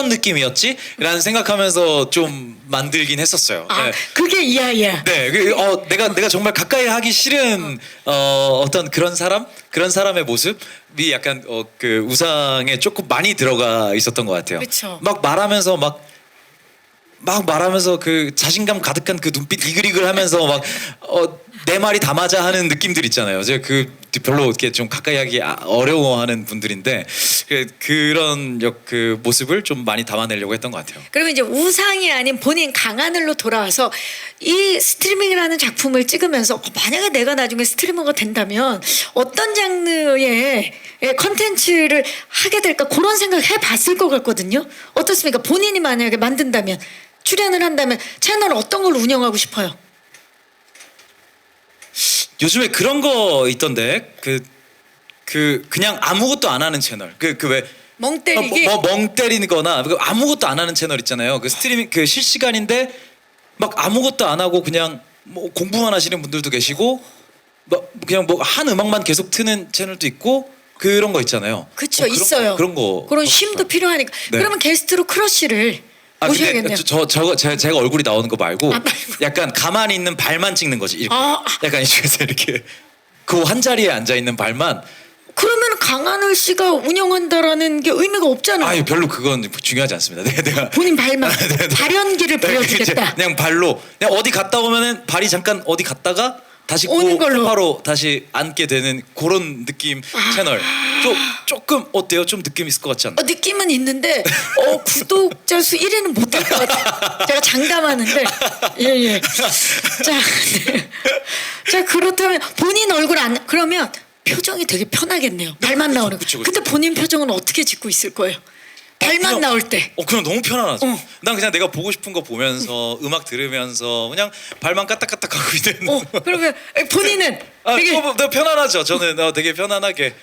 [SPEAKER 2] 느낌이었지? 라는 생각하면서 좀 만들긴 했었어요. 네.
[SPEAKER 3] 그게 이야기야.
[SPEAKER 2] 네, 내가 정말 가까이 하기 싫은 어떤 그런 사람의 모습이 약간 그 우상에 조금 많이 들어가 있었던 것 같아요.
[SPEAKER 3] 그쵸.
[SPEAKER 2] 막 말하면서 그 자신감 가득한 그 눈빛 이글이글하면서 막 내 말이 다 맞아 하는 느낌들 있잖아요. 제가 별로 이렇게 좀 가까이 하기 어려워하는 분들인데 그런 그 모습을 좀 많이 담아내려고 했던 것 같아요.
[SPEAKER 3] 그러면 이제 우상이 아닌 본인 강하늘로 돌아와서 이 스트리밍이라는 작품을 찍으면서 만약에 내가 나중에 스트리머가 된다면 어떤 장르의 컨텐츠를 하게 될까 그런 생각 해봤을 것 같거든요. 어떻습니까? 본인이 만약에 만든다면 출연을 한다면 채널 어떤 걸 운영하고 싶어요?
[SPEAKER 2] 요즘에 그런 거 있던데 그냥 아무것도 안 하는 채널 왜
[SPEAKER 3] 멍 때리기?
[SPEAKER 2] 멍 때리는 거나 아무것도 안 하는 채널 있잖아요. 그 스트리밍 그 실시간인데 막 아무것도 안 하고 그냥 뭐 공부만 하시는 분들도 계시고 그냥 한 음악만 계속 트는 채널도 있고 그런 거 있잖아요.
[SPEAKER 3] 그렇죠. 있어요. 그런 쉼도 필요하니까.
[SPEAKER 2] 네.
[SPEAKER 3] 그러면 게스트로 크러쉬를 모셔야겠네요.
[SPEAKER 2] 근데 제가 얼굴이 나오는 거 말고
[SPEAKER 3] 말고.
[SPEAKER 2] 약간 가만히 있는 발만 찍는 거지. 이렇게.
[SPEAKER 3] 아.
[SPEAKER 2] 약간 이쪽에서 이렇게 그 한 자리에 앉아 있는 발만.
[SPEAKER 3] 그러면 강하늘 씨가 운영한다라는 게 의미가 없잖아요.
[SPEAKER 2] 별로 그건 중요하지 않습니다. 내가
[SPEAKER 3] 본인 발만 발연기를 보여주겠다.
[SPEAKER 2] 그냥 발로 그냥 어디 갔다 오면은 발이 잠깐 어디 갔다가 다시
[SPEAKER 3] 오는 걸로.
[SPEAKER 2] 바로 다시 앉게 되는 그런 느낌 채널. 조금 어때요? 좀 느낌 있을 것 같지 않나요?
[SPEAKER 3] 느낌은 있는데 구독자 수 1위는 못 될 것 같아요. 제가 장담하는데 예. 자 그렇다면 본인 얼굴 안 그러면 표정이 되게 편하겠네요. 발만 나오는 거.
[SPEAKER 2] 그쵸.
[SPEAKER 3] 근데 본인 표정은 어떻게 짓고 있을 거예요? 발만
[SPEAKER 2] 그냥-
[SPEAKER 3] 나올 때.
[SPEAKER 2] 그냥 너무 편안하죠.
[SPEAKER 3] 어.
[SPEAKER 2] 난 그냥 내가 보고 싶은 거 보면서 음악 들으면서 그냥 발만 까딱까딱 하고 있는.
[SPEAKER 3] 그러면 본인은 되게
[SPEAKER 2] 너 편안하죠. 저는 되게 편안하게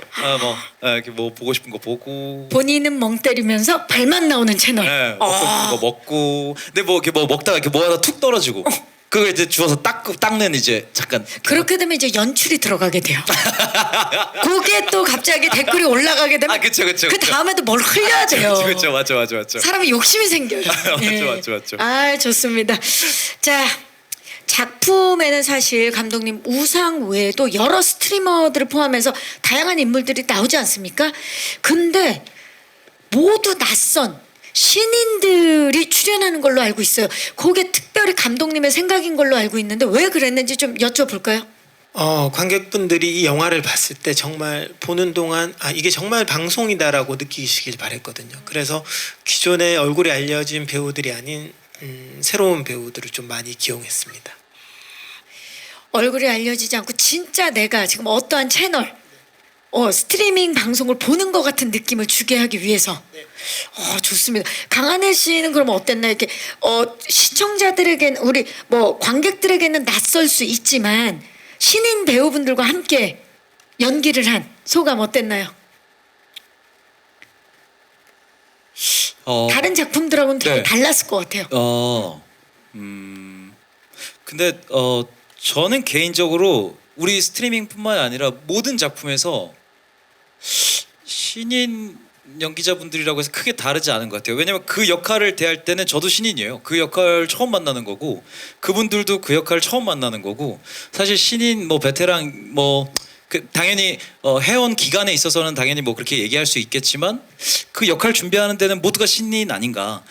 [SPEAKER 2] 이렇게 뭐 보고 싶은 거 보고.
[SPEAKER 3] 본인은 멍 때리면서 발만 나오는 채널.
[SPEAKER 2] 네, 먹고 싶은 거 먹고. 근데 뭐 이렇게 뭐 먹다가 이렇게 뭐 하나 툭 떨어지고. 그거 이제 주워서 닦는 이제 잠깐.
[SPEAKER 3] 그렇게 되면 이제 연출이 들어가게 돼요. 그게 또 갑자기 댓글이 올라가게 되면
[SPEAKER 2] 그쵸.
[SPEAKER 3] 그 다음에도 뭘 흘려야 돼요.
[SPEAKER 2] 그쵸. 맞죠.
[SPEAKER 3] 사람이 욕심이 생겨요.
[SPEAKER 2] 맞죠.
[SPEAKER 3] 아, 좋습니다. 자, 작품에는 사실 감독님 우상 외에도 여러 스트리머들을 포함해서 다양한 인물들이 나오지 않습니까? 근데 모두 낯선 신인들이 출연하는 걸로 알고 있어요. 그게 특별히 감독님의 생각인 걸로 알고 있는데 왜 그랬는지 좀 여쭤볼까요?
[SPEAKER 4] 관객분들이 이 영화를 봤을 때 정말 보는 동안 이게 정말 방송이다라고 느끼시길 바랬거든요. 그래서 기존에 얼굴이 알려진 배우들이 아닌 새로운 배우들을 좀 많이 기용했습니다.
[SPEAKER 3] 얼굴이 알려지지 않고 진짜 내가 지금 어떠한 채널 스트리밍 방송을 보는 것 같은 느낌을 주게 하기 위해서. 좋습니다. 강하늘 씨는 그럼 어땠나요? 이렇게 시청자들에게는 우리 뭐 관객들에게는 낯설 수 있지만 신인 배우분들과 함께 연기를 한 소감 어땠나요? 다른 작품들하고는 되게
[SPEAKER 2] 네.
[SPEAKER 3] 달랐을 것 같아요.
[SPEAKER 2] 근데 저는 개인적으로 우리 스트리밍뿐만 아니라 모든 작품에서 신인 연기자분들이라고 해서 크게 다르지 않은 것 같아요. 왜냐면 그 역할을 대할 때는 저도 신인이에요. 그 역할 처음 만나는 거고 그분들도 그 역할을 처음 만나는 거고 사실 신인 뭐 베테랑 뭐 당연히 해온 기간에 있어서는 당연히 뭐 그렇게 얘기할 수 있겠지만 그 역할 준비하는 데는 모두가 신인 아닌가.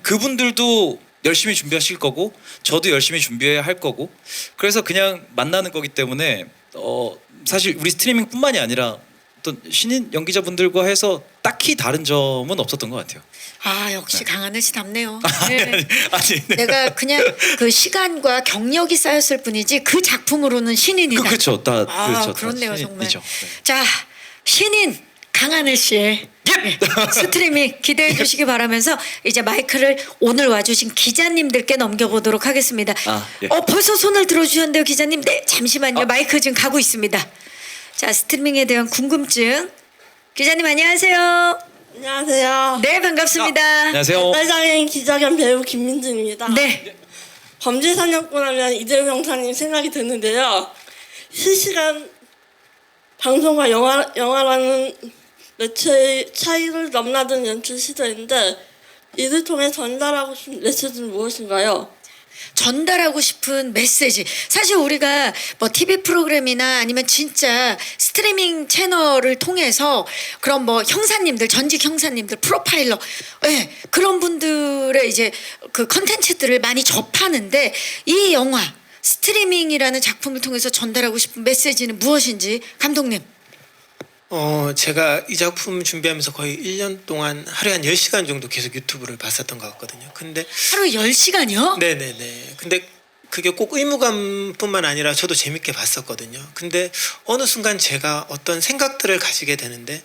[SPEAKER 2] 그분들도 열심히 준비하실 거고 저도 열심히 준비해야 할 거고 그래서 그냥 만나는 거기 때문에 사실 우리 스트리밍뿐만이 아니라 어떤 신인 연기자분들과 해서 딱히 다른 점은 없었던 것 같아요.
[SPEAKER 3] 역시 강하늘 씨 답네요.
[SPEAKER 2] 아니.
[SPEAKER 3] 내가 그냥 그 시간과 경력이 쌓였을 뿐이지 그 작품으로는 신인이다.
[SPEAKER 2] 그렇죠. 그렇죠.
[SPEAKER 3] 그렇네요, 정말.
[SPEAKER 2] 신인이죠. 네.
[SPEAKER 3] 자, 신인 강하늘 씨의 스트리밍 기대해 주시기 바라면서 이제 마이크를 오늘 와주신 기자님들께 넘겨보도록 하겠습니다.
[SPEAKER 2] 예.
[SPEAKER 3] 벌써 손을 들어주셨는데요, 기자님. 네, 잠시만요. 마이크 지금 가고 있습니다. 자, 스트리밍에 대한 궁금증. 기자님 안녕하세요.
[SPEAKER 5] 안녕하세요.
[SPEAKER 3] 네, 반갑습니다.
[SPEAKER 2] 안녕하세요.
[SPEAKER 5] 빨장인 기자 겸 배우 김민준입니다.
[SPEAKER 3] 네.
[SPEAKER 5] 범죄 사냥꾼 하면 이재용 형사님 생각이 드는데요. 실시간 방송과 영화라는 매체의 차이를 넘나든 연출 시도인데 이를 통해 전달하고 싶은 메시지는 무엇인가요?
[SPEAKER 3] 전달하고 싶은 메시지. 사실 우리가 뭐 TV 프로그램이나 아니면 진짜 스트리밍 채널을 통해서 그런 뭐 형사님들, 전직 형사님들, 프로파일러, 그런 분들의 이제 그 컨텐츠들을 많이 접하는데 이 영화 스트리밍이라는 작품을 통해서 전달하고 싶은 메시지는 무엇인지 감독님.
[SPEAKER 4] 제가 이 작품 준비하면서 거의 1년 동안 하루에 한 10시간 정도 계속 유튜브를 봤었던 것 같거든요. 근데
[SPEAKER 3] 하루 10시간이요?
[SPEAKER 4] 네네네. 근데 그게 꼭 의무감뿐만 아니라 저도 재밌게 봤었거든요. 근데 어느 순간 제가 어떤 생각들을 가지게 되는데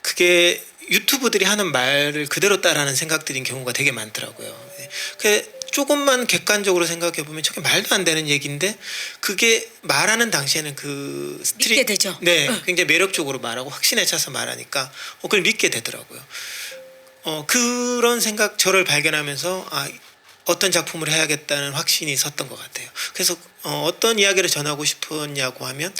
[SPEAKER 4] 그게 유튜브들이 하는 말을 그대로 따라하는 생각들인 경우가 되게 많더라고요. 그 조금만 객관적으로 생각해 보면 저게 말도 안 되는 얘기인데 그게 말하는 당시에는 그
[SPEAKER 3] 믿게 되죠.
[SPEAKER 4] 네, 굉장히 매력적으로 말하고 확신에 차서 말하니까 그걸 믿게 되더라고요. 그런 생각 저를 발견하면서 어떤 작품을 해야겠다는 확신이 섰던 것 같아요. 그래서 어떤 이야기를 전하고 싶었냐고 하면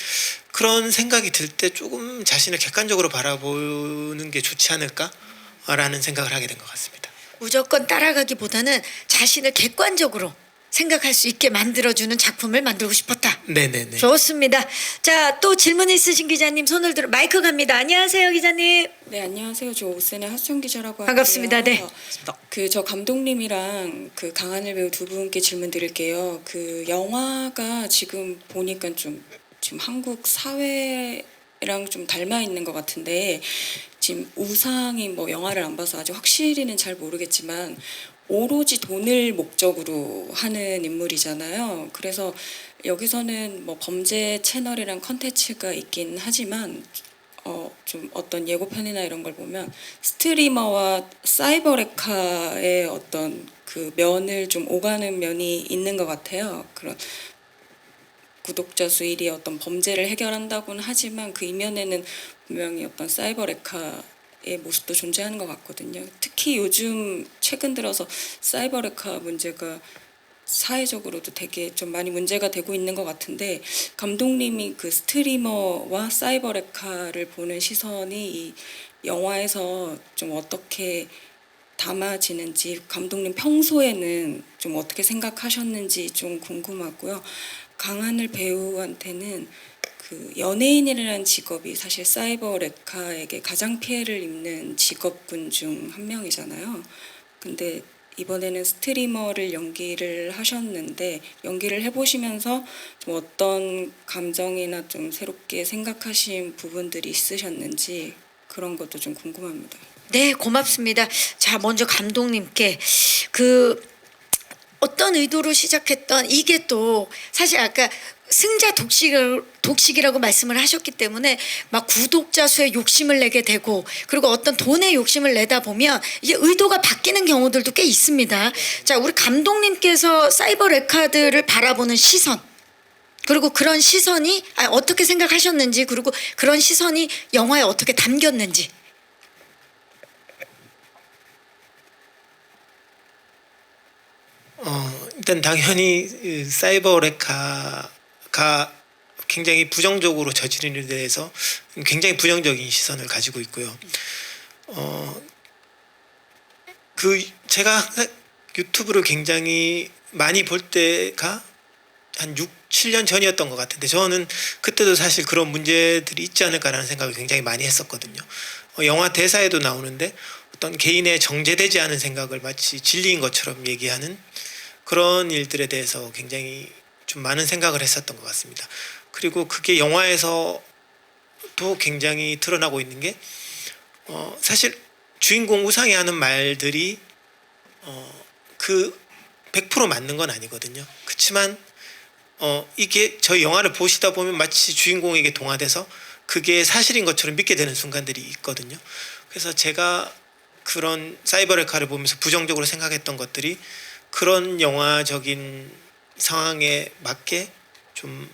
[SPEAKER 4] 그런 생각이 들 때 조금 자신을 객관적으로 바라보는 게 좋지 않을까라는 생각을 하게 된 것 같습니다.
[SPEAKER 3] 무조건 따라가기보다는 자신을 객관적으로 생각할 수 있게 만들어주는 작품을 만들고 싶었다.
[SPEAKER 4] 네네네.
[SPEAKER 3] 좋습니다. 자, 또 질문 있으신 기자님 손을 들어 마이크 갑니다. 안녕하세요, 기자님.
[SPEAKER 6] 네, 안녕하세요. 저 오센의 하수영 기자라고 하고요.
[SPEAKER 3] 반갑습니다. 네.
[SPEAKER 6] 저 감독님이랑 그 강하늘 배우 두 분께 질문 드릴게요. 그 영화가 지금 보니까 좀 지금 한국 사회랑 좀 닮아 있는 것 같은데 지금 우상이 뭐 영화를 안 봐서 아직 확실히는 잘 모르겠지만 오로지 돈을 목적으로 하는 인물이잖아요. 그래서 여기서는 뭐 범죄 채널이란 컨텐츠가 있긴 하지만 좀 어떤 예고편이나 이런 걸 보면 스트리머와 사이버레카의 어떤 그 면을 좀 오가는 면이 있는 것 같아요. 그런 구독자 수 1위 어떤 범죄를 해결한다고는 하지만 그 이면에는 분명히 어떤 사이버레카의 모습도 존재하는 것 같거든요. 특히 요즘 최근 들어서 사이버레카 문제가 사회적으로도 되게 좀 많이 문제가 되고 있는 것 같은데 감독님이 그 스트리머와 사이버레카를 보는 시선이 이 영화에서 좀 어떻게 담아지는지 감독님 평소에는 좀 어떻게 생각하셨는지 좀 궁금하고요. 강하늘 배우한테는 그 연예인이라는 직업이 사실 사이버레카에게 가장 피해를 입는 직업군 중 한 명이잖아요. 근데 이번에는 스트리머를 연기를 하셨는데 연기를 해보시면서 좀 어떤 감정이나 좀 새롭게 생각하신 부분들이 있으셨는지 그런 것도 좀 궁금합니다.
[SPEAKER 3] 네, 고맙습니다. 자, 먼저 감독님께 그 어떤 의도로 시작했던 이게 또 사실 아까 승자 독식이라고 말씀을 하셨기 때문에 막 구독자 수에 욕심을 내게 되고 그리고 어떤 돈에 욕심을 내다 보면 이게 의도가 바뀌는 경우들도 꽤 있습니다. 자, 우리 감독님께서 사이버 레카들을 바라보는 시선 그리고 그런 시선이 어떻게 생각하셨는지 그리고 그런 시선이 영화에 어떻게 담겼는지.
[SPEAKER 4] 일단 당연히 사이버 레카가 굉장히 부정적으로 저지른 일에 대해서 굉장히 부정적인 시선을 가지고 있고요. 제가 유튜브를 굉장히 많이 볼 때가 한 6, 7년 전이었던 것 같은데 저는 그때도 사실 그런 문제들이 있지 않을까라는 생각을 굉장히 많이 했었거든요. 영화 대사에도 나오는데 어떤 개인의 정제되지 않은 생각을 마치 진리인 것처럼 얘기하는 그런 일들에 대해서 굉장히 좀 많은 생각을 했었던 것 같습니다. 그리고 그게 영화에서도 굉장히 드러나고 있는 게 사실 주인공 우상이 하는 말들이 그 100% 맞는 건 아니거든요. 그렇지만 이게 저희 영화를 보시다 보면 마치 주인공에게 동화돼서 그게 사실인 것처럼 믿게 되는 순간들이 있거든요. 그래서 제가 그런 사이버레카를 보면서 부정적으로 생각했던 것들이 그런 영화적인 상황에 맞게 좀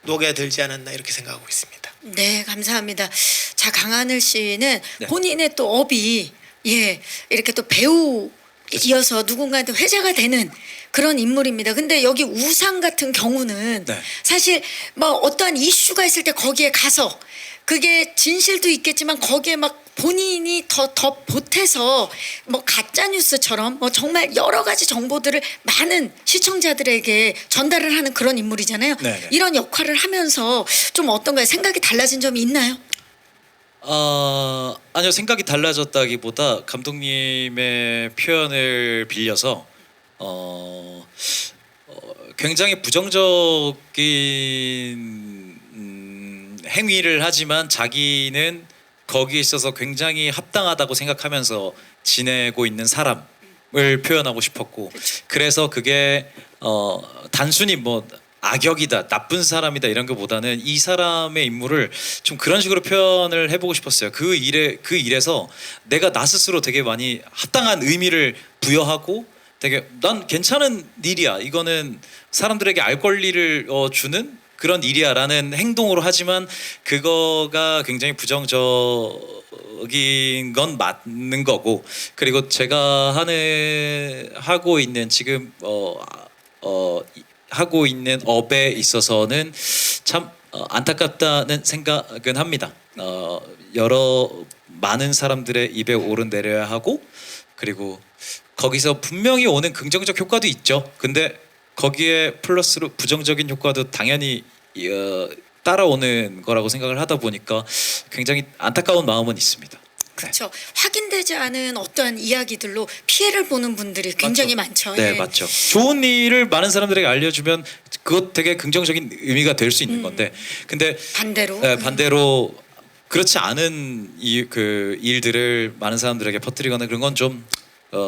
[SPEAKER 4] 녹여들지 않았나 이렇게 생각하고 있습니다.
[SPEAKER 3] 네, 감사합니다. 자, 강하늘 씨는
[SPEAKER 2] 네.
[SPEAKER 3] 본인의 또 업이 이렇게 또 배우이어서 누군가한테 회자가 되는 그런 인물입니다. 근데 여기 우상 같은 경우는
[SPEAKER 2] 네.
[SPEAKER 3] 사실 뭐 어떠한 이슈가 있을 때 거기에 가서 그게 진실도 있겠지만 거기에 막 본인이 더 보태서 뭐 가짜 뉴스처럼 뭐 정말 여러 가지 정보들을 많은 시청자들에게 전달을 하는 그런 인물이잖아요.
[SPEAKER 2] 네네.
[SPEAKER 3] 이런 역할을 하면서 좀 어떤가요? 생각이 달라진 점이 있나요?
[SPEAKER 7] 아니요, 생각이 달라졌다기보다 감독님의 표현을 빌려서 굉장히 부정적인 행위를 하지만 자기는 거기에 있어서 굉장히 합당하다고 생각하면서 지내고 있는 사람을 표현하고 싶었고, 그래서 그게 단순히 뭐 악역이다, 나쁜 사람이다 이런 것보다는 이 사람의 인물을 좀 그런 식으로 표현을 해보고 싶었어요. 그 일에서 내가 나 스스로 되게 많이 합당한 의미를 부여하고 되게 난 괜찮은 일이야, 이거는 사람들에게 알 권리를 주는 그런 일이야라는 행동으로 하지만 그거가 굉장히 부정적인 건 맞는 거고, 그리고 제가 하고 있는 지금 하고 있는 업에 있어서는 참 안타깝다는 생각은 합니다. 여러 많은 사람들의 입에 오르내려야 하고, 그리고 거기서 분명히 오는 긍정적 효과도 있죠. 근데 거기에 플러스로 부정적인 효과도 당연히 따라오는 거라고 생각을 하다 보니까 굉장히 안타까운 마음은 있습니다.
[SPEAKER 3] 그렇죠. 확인되지 않은 어떠한 이야기들로 피해를 보는 분들이 굉장히 많죠.
[SPEAKER 7] 네,
[SPEAKER 3] 예.
[SPEAKER 7] 맞죠. 좋은 일을 많은 사람들에게 알려주면 그것 되게 긍정적인 의미가 될 수 있는 건데, 근데
[SPEAKER 3] 반대로
[SPEAKER 7] 반대로 그렇지 않은 그 일들을 많은 사람들에게 퍼뜨리거나 그런 건 좀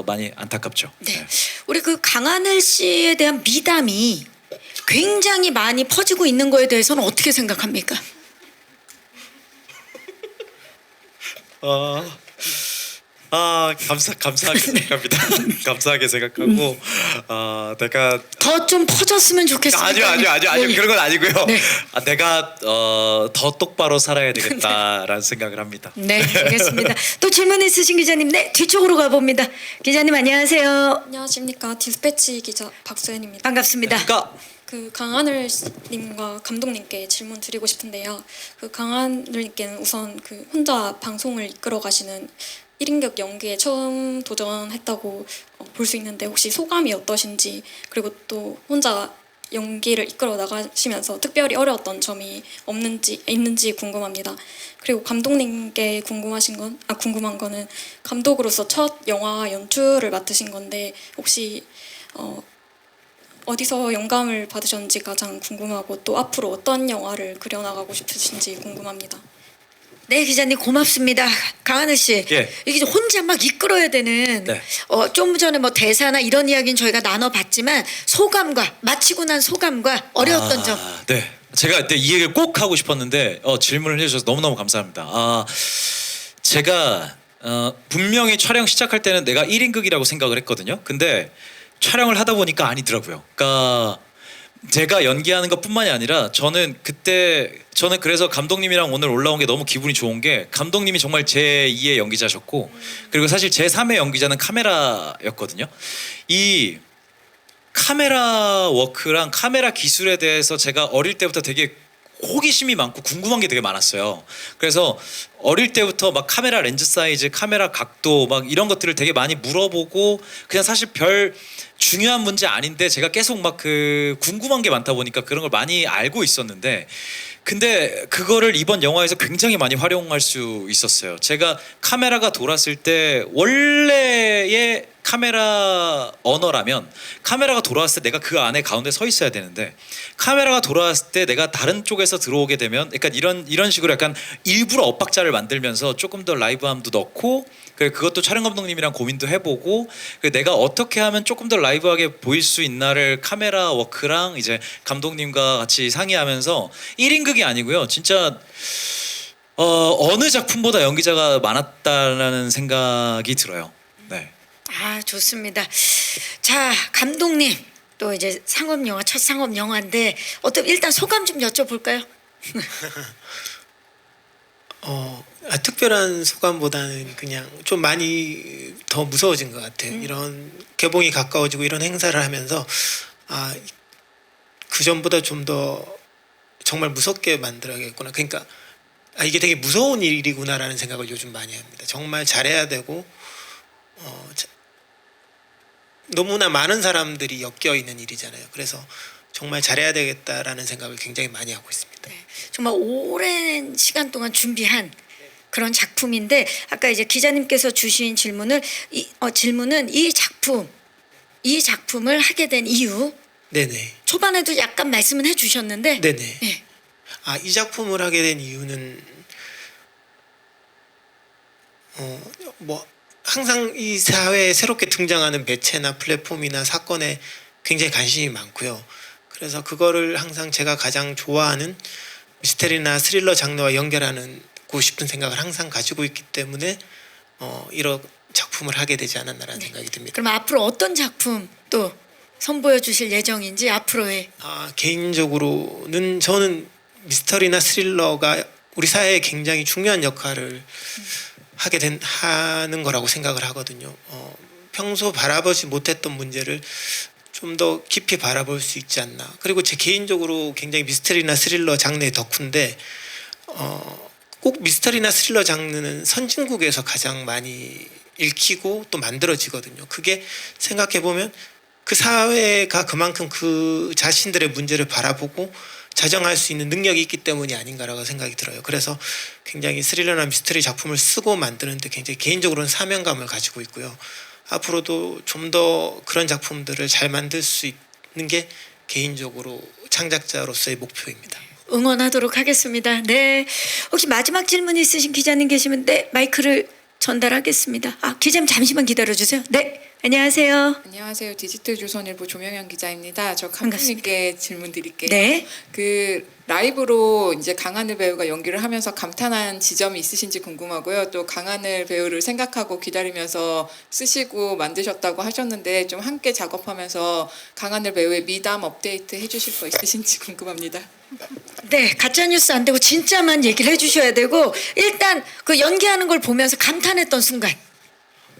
[SPEAKER 7] 많이 안타깝죠.
[SPEAKER 3] 네. 우리 그 강하늘 씨에 대한 미담이 굉장히 많이 퍼지고 있는 거에 대해서는 어떻게 생각합니까?
[SPEAKER 7] 감사하게 생각합니다. 감사하게 생각하고 내가
[SPEAKER 3] 더 좀 퍼졌으면 좋겠습니다.
[SPEAKER 7] 아니요 그런 건 아니고요.
[SPEAKER 3] 네.
[SPEAKER 7] 내가 더 똑바로 살아야 되겠다라는 생각을 합니다.
[SPEAKER 3] 네, 알겠습니다. 또 질문 있으신 기자님, 네, 뒤쪽으로 가봅니다. 기자님 안녕하세요.
[SPEAKER 8] 안녕하십니까. 디스패치 기자 박수현입니다.
[SPEAKER 3] 반갑습니다.
[SPEAKER 7] 그러니까
[SPEAKER 8] 그 강하늘님과 감독님께 질문 드리고 싶은데요. 그 강하늘님께는 우선 그 혼자 방송을 이끌어 가시는 1인격 연기에 처음 도전했다고 볼 수 있는데 혹시 소감이 어떠신지, 그리고 또 혼자 연기를 이끌어 나가시면서 특별히 어려웠던 점이 있는지 궁금합니다. 그리고 감독님께 궁금한 거는 감독으로서 첫 영화 연출을 맡으신 건데 혹시 어디서 영감을 받으셨는지 가장 궁금하고, 또 앞으로 어떤 영화를 그려나가고 싶으신지 궁금합니다.
[SPEAKER 3] 네, 기자님 고맙습니다. 강하늘 씨,
[SPEAKER 7] 예.
[SPEAKER 3] 이게 혼자 막 이끌어야 되는
[SPEAKER 7] 네.
[SPEAKER 3] 좀 전에 뭐 대사나 이런 이야기는 저희가 나눠봤지만 소감과 마치고 난 소감과 어려웠던 점.
[SPEAKER 7] 네. 제가 이 얘기를 꼭 하고 싶었는데 질문을 해주셔서 너무너무 감사합니다. 제가 분명히 촬영 시작할 때는 내가 1인극이라고 생각을 했거든요. 근데 촬영을 하다 보니까 아니더라고요. 그러니까 제가 연기하는 것뿐만이 아니라 저는 그래서 감독님이랑 오늘 올라온 게 너무 기분이 좋은 게, 감독님이 정말 제2의 연기자셨고, 그리고 사실 제3의 연기자는 카메라였거든요. 이 카메라 워크랑 카메라 기술에 대해서 제가 어릴 때부터 되게 호기심이 많고 궁금한 게 되게 많았어요. 그래서 어릴 때부터 막 카메라 렌즈 사이즈, 카메라 각도 막 이런 것들을 되게 많이 물어보고, 그냥 사실 별 중요한 문제 아닌데 제가 계속 막 그 궁금한 게 많다 보니까 그런 걸 많이 알고 있었는데, 근데 그거를 이번 영화에서 굉장히 많이 활용할 수 있었어요. 제가 카메라가 돌았을 때 원래의 카메라 언어라면 카메라가 돌아왔을 때 내가 그 안에 가운데 서 있어야 되는데, 카메라가 돌아왔을 때 내가 다른 쪽에서 들어오게 되면 약간 이런 식으로 약간 일부러 엇박자를 만들면서 조금 더 라이브함도 넣고, 그것도 촬영 감독님이랑 고민도 해보고, 내가 어떻게 하면 조금 더 라이브하게 보일 수 있나를 카메라 워크랑 이제 감독님과 같이 상의하면서 1인극이 아니고요. 진짜 어느 작품보다 연기자가 많았다라는 생각이 들어요. 네.
[SPEAKER 3] 아, 좋습니다. 자, 감독님, 또 이제 상업 영화, 첫 상업 영화인데 일단 소감 좀 여쭤볼까요?
[SPEAKER 4] 특별한 소감보다는 그냥 좀 많이 더 무서워진 것 같아요. 이런 개봉이 가까워지고 이런 행사를 하면서 그 전보다 좀 더 정말 무섭게 만들어야겠구나. 그러니까 이게 되게 무서운 일이구나라는 생각을 요즘 많이 합니다. 정말 잘해야 되고 너무나 많은 사람들이 엮여 있는 일이잖아요. 그래서 정말 잘해야 되겠다라는 생각을 굉장히 많이 하고 있습니다.
[SPEAKER 3] 정말 오랜 시간 동안 준비한 그런 작품인데, 아까 이제 기자님께서 주신 질문은 이 작품을 하게 된 이유,
[SPEAKER 4] 네네.
[SPEAKER 3] 초반에도 약간 말씀은 해주셨는데,
[SPEAKER 4] 네네.
[SPEAKER 3] 네.
[SPEAKER 4] 이 작품을 하게 된 이유는 항상 이 사회에 새롭게 등장하는 매체나 플랫폼이나 사건에 굉장히 관심이 많고요. 그래서 그거를 항상 제가 가장 좋아하는 미스테리나 스릴러 장르와 연결하고 싶은 생각을 항상 가지고 있기 때문에 이런 작품을 하게 되지 않았나라는 생각이 듭니다.
[SPEAKER 3] 그럼 앞으로 어떤 작품 또 선보여 주실 예정인지, 앞으로의.
[SPEAKER 4] 개인적으로는 저는 미스터리나 스릴러가 우리 사회에 굉장히 중요한 역할을 하는 거라고 생각을 하거든요. 평소 바라보지 못했던 문제를 좀 더 깊이 바라볼 수 있지 않나. 그리고 제 개인적으로 굉장히 미스터리나 스릴러 장르의 덕후인데 꼭 미스터리나 스릴러 장르는 선진국에서 가장 많이 읽히고 또 만들어지거든요. 그게 생각해보면 그 사회가 그만큼 그 자신들의 문제를 바라보고 자정할 수 있는 능력이 있기 때문이 아닌가라고 생각이 들어요. 그래서 굉장히 스릴러나 미스터리 작품을 쓰고 만드는데 굉장히 개인적으로는 사명감을 가지고 있고요. 앞으로도 좀 더 그런 작품들을 잘 만들 수 있는 게 개인적으로 창작자로서의 목표입니다.
[SPEAKER 3] 응원하도록 하겠습니다. 네. 혹시 마지막 질문 있으신 기자님 계시면 마이크를 전달하겠습니다. 기자님 잠시만 기다려주세요. 네, 안녕하세요.
[SPEAKER 9] 안녕하세요. 디지털조선일보 조명현 기자입니다. 저 감독님께 질문 드릴게요.
[SPEAKER 3] 네.
[SPEAKER 9] 그 라이브로 이제 강하늘 배우가 연기를 하면서 감탄한 지점이 있으신지 궁금하고요. 또 강하늘 배우를 생각하고 기다리면서 쓰시고 만드셨다고 하셨는데 좀 함께 작업하면서 강하늘 배우의 미담 업데이트 해주실 거 있으신지 궁금합니다.
[SPEAKER 3] 네, 가짜뉴스 안 되고 진짜만 얘기를 해주셔야 되고 일단 그 연기하는 걸 보면서 감탄했던 순간.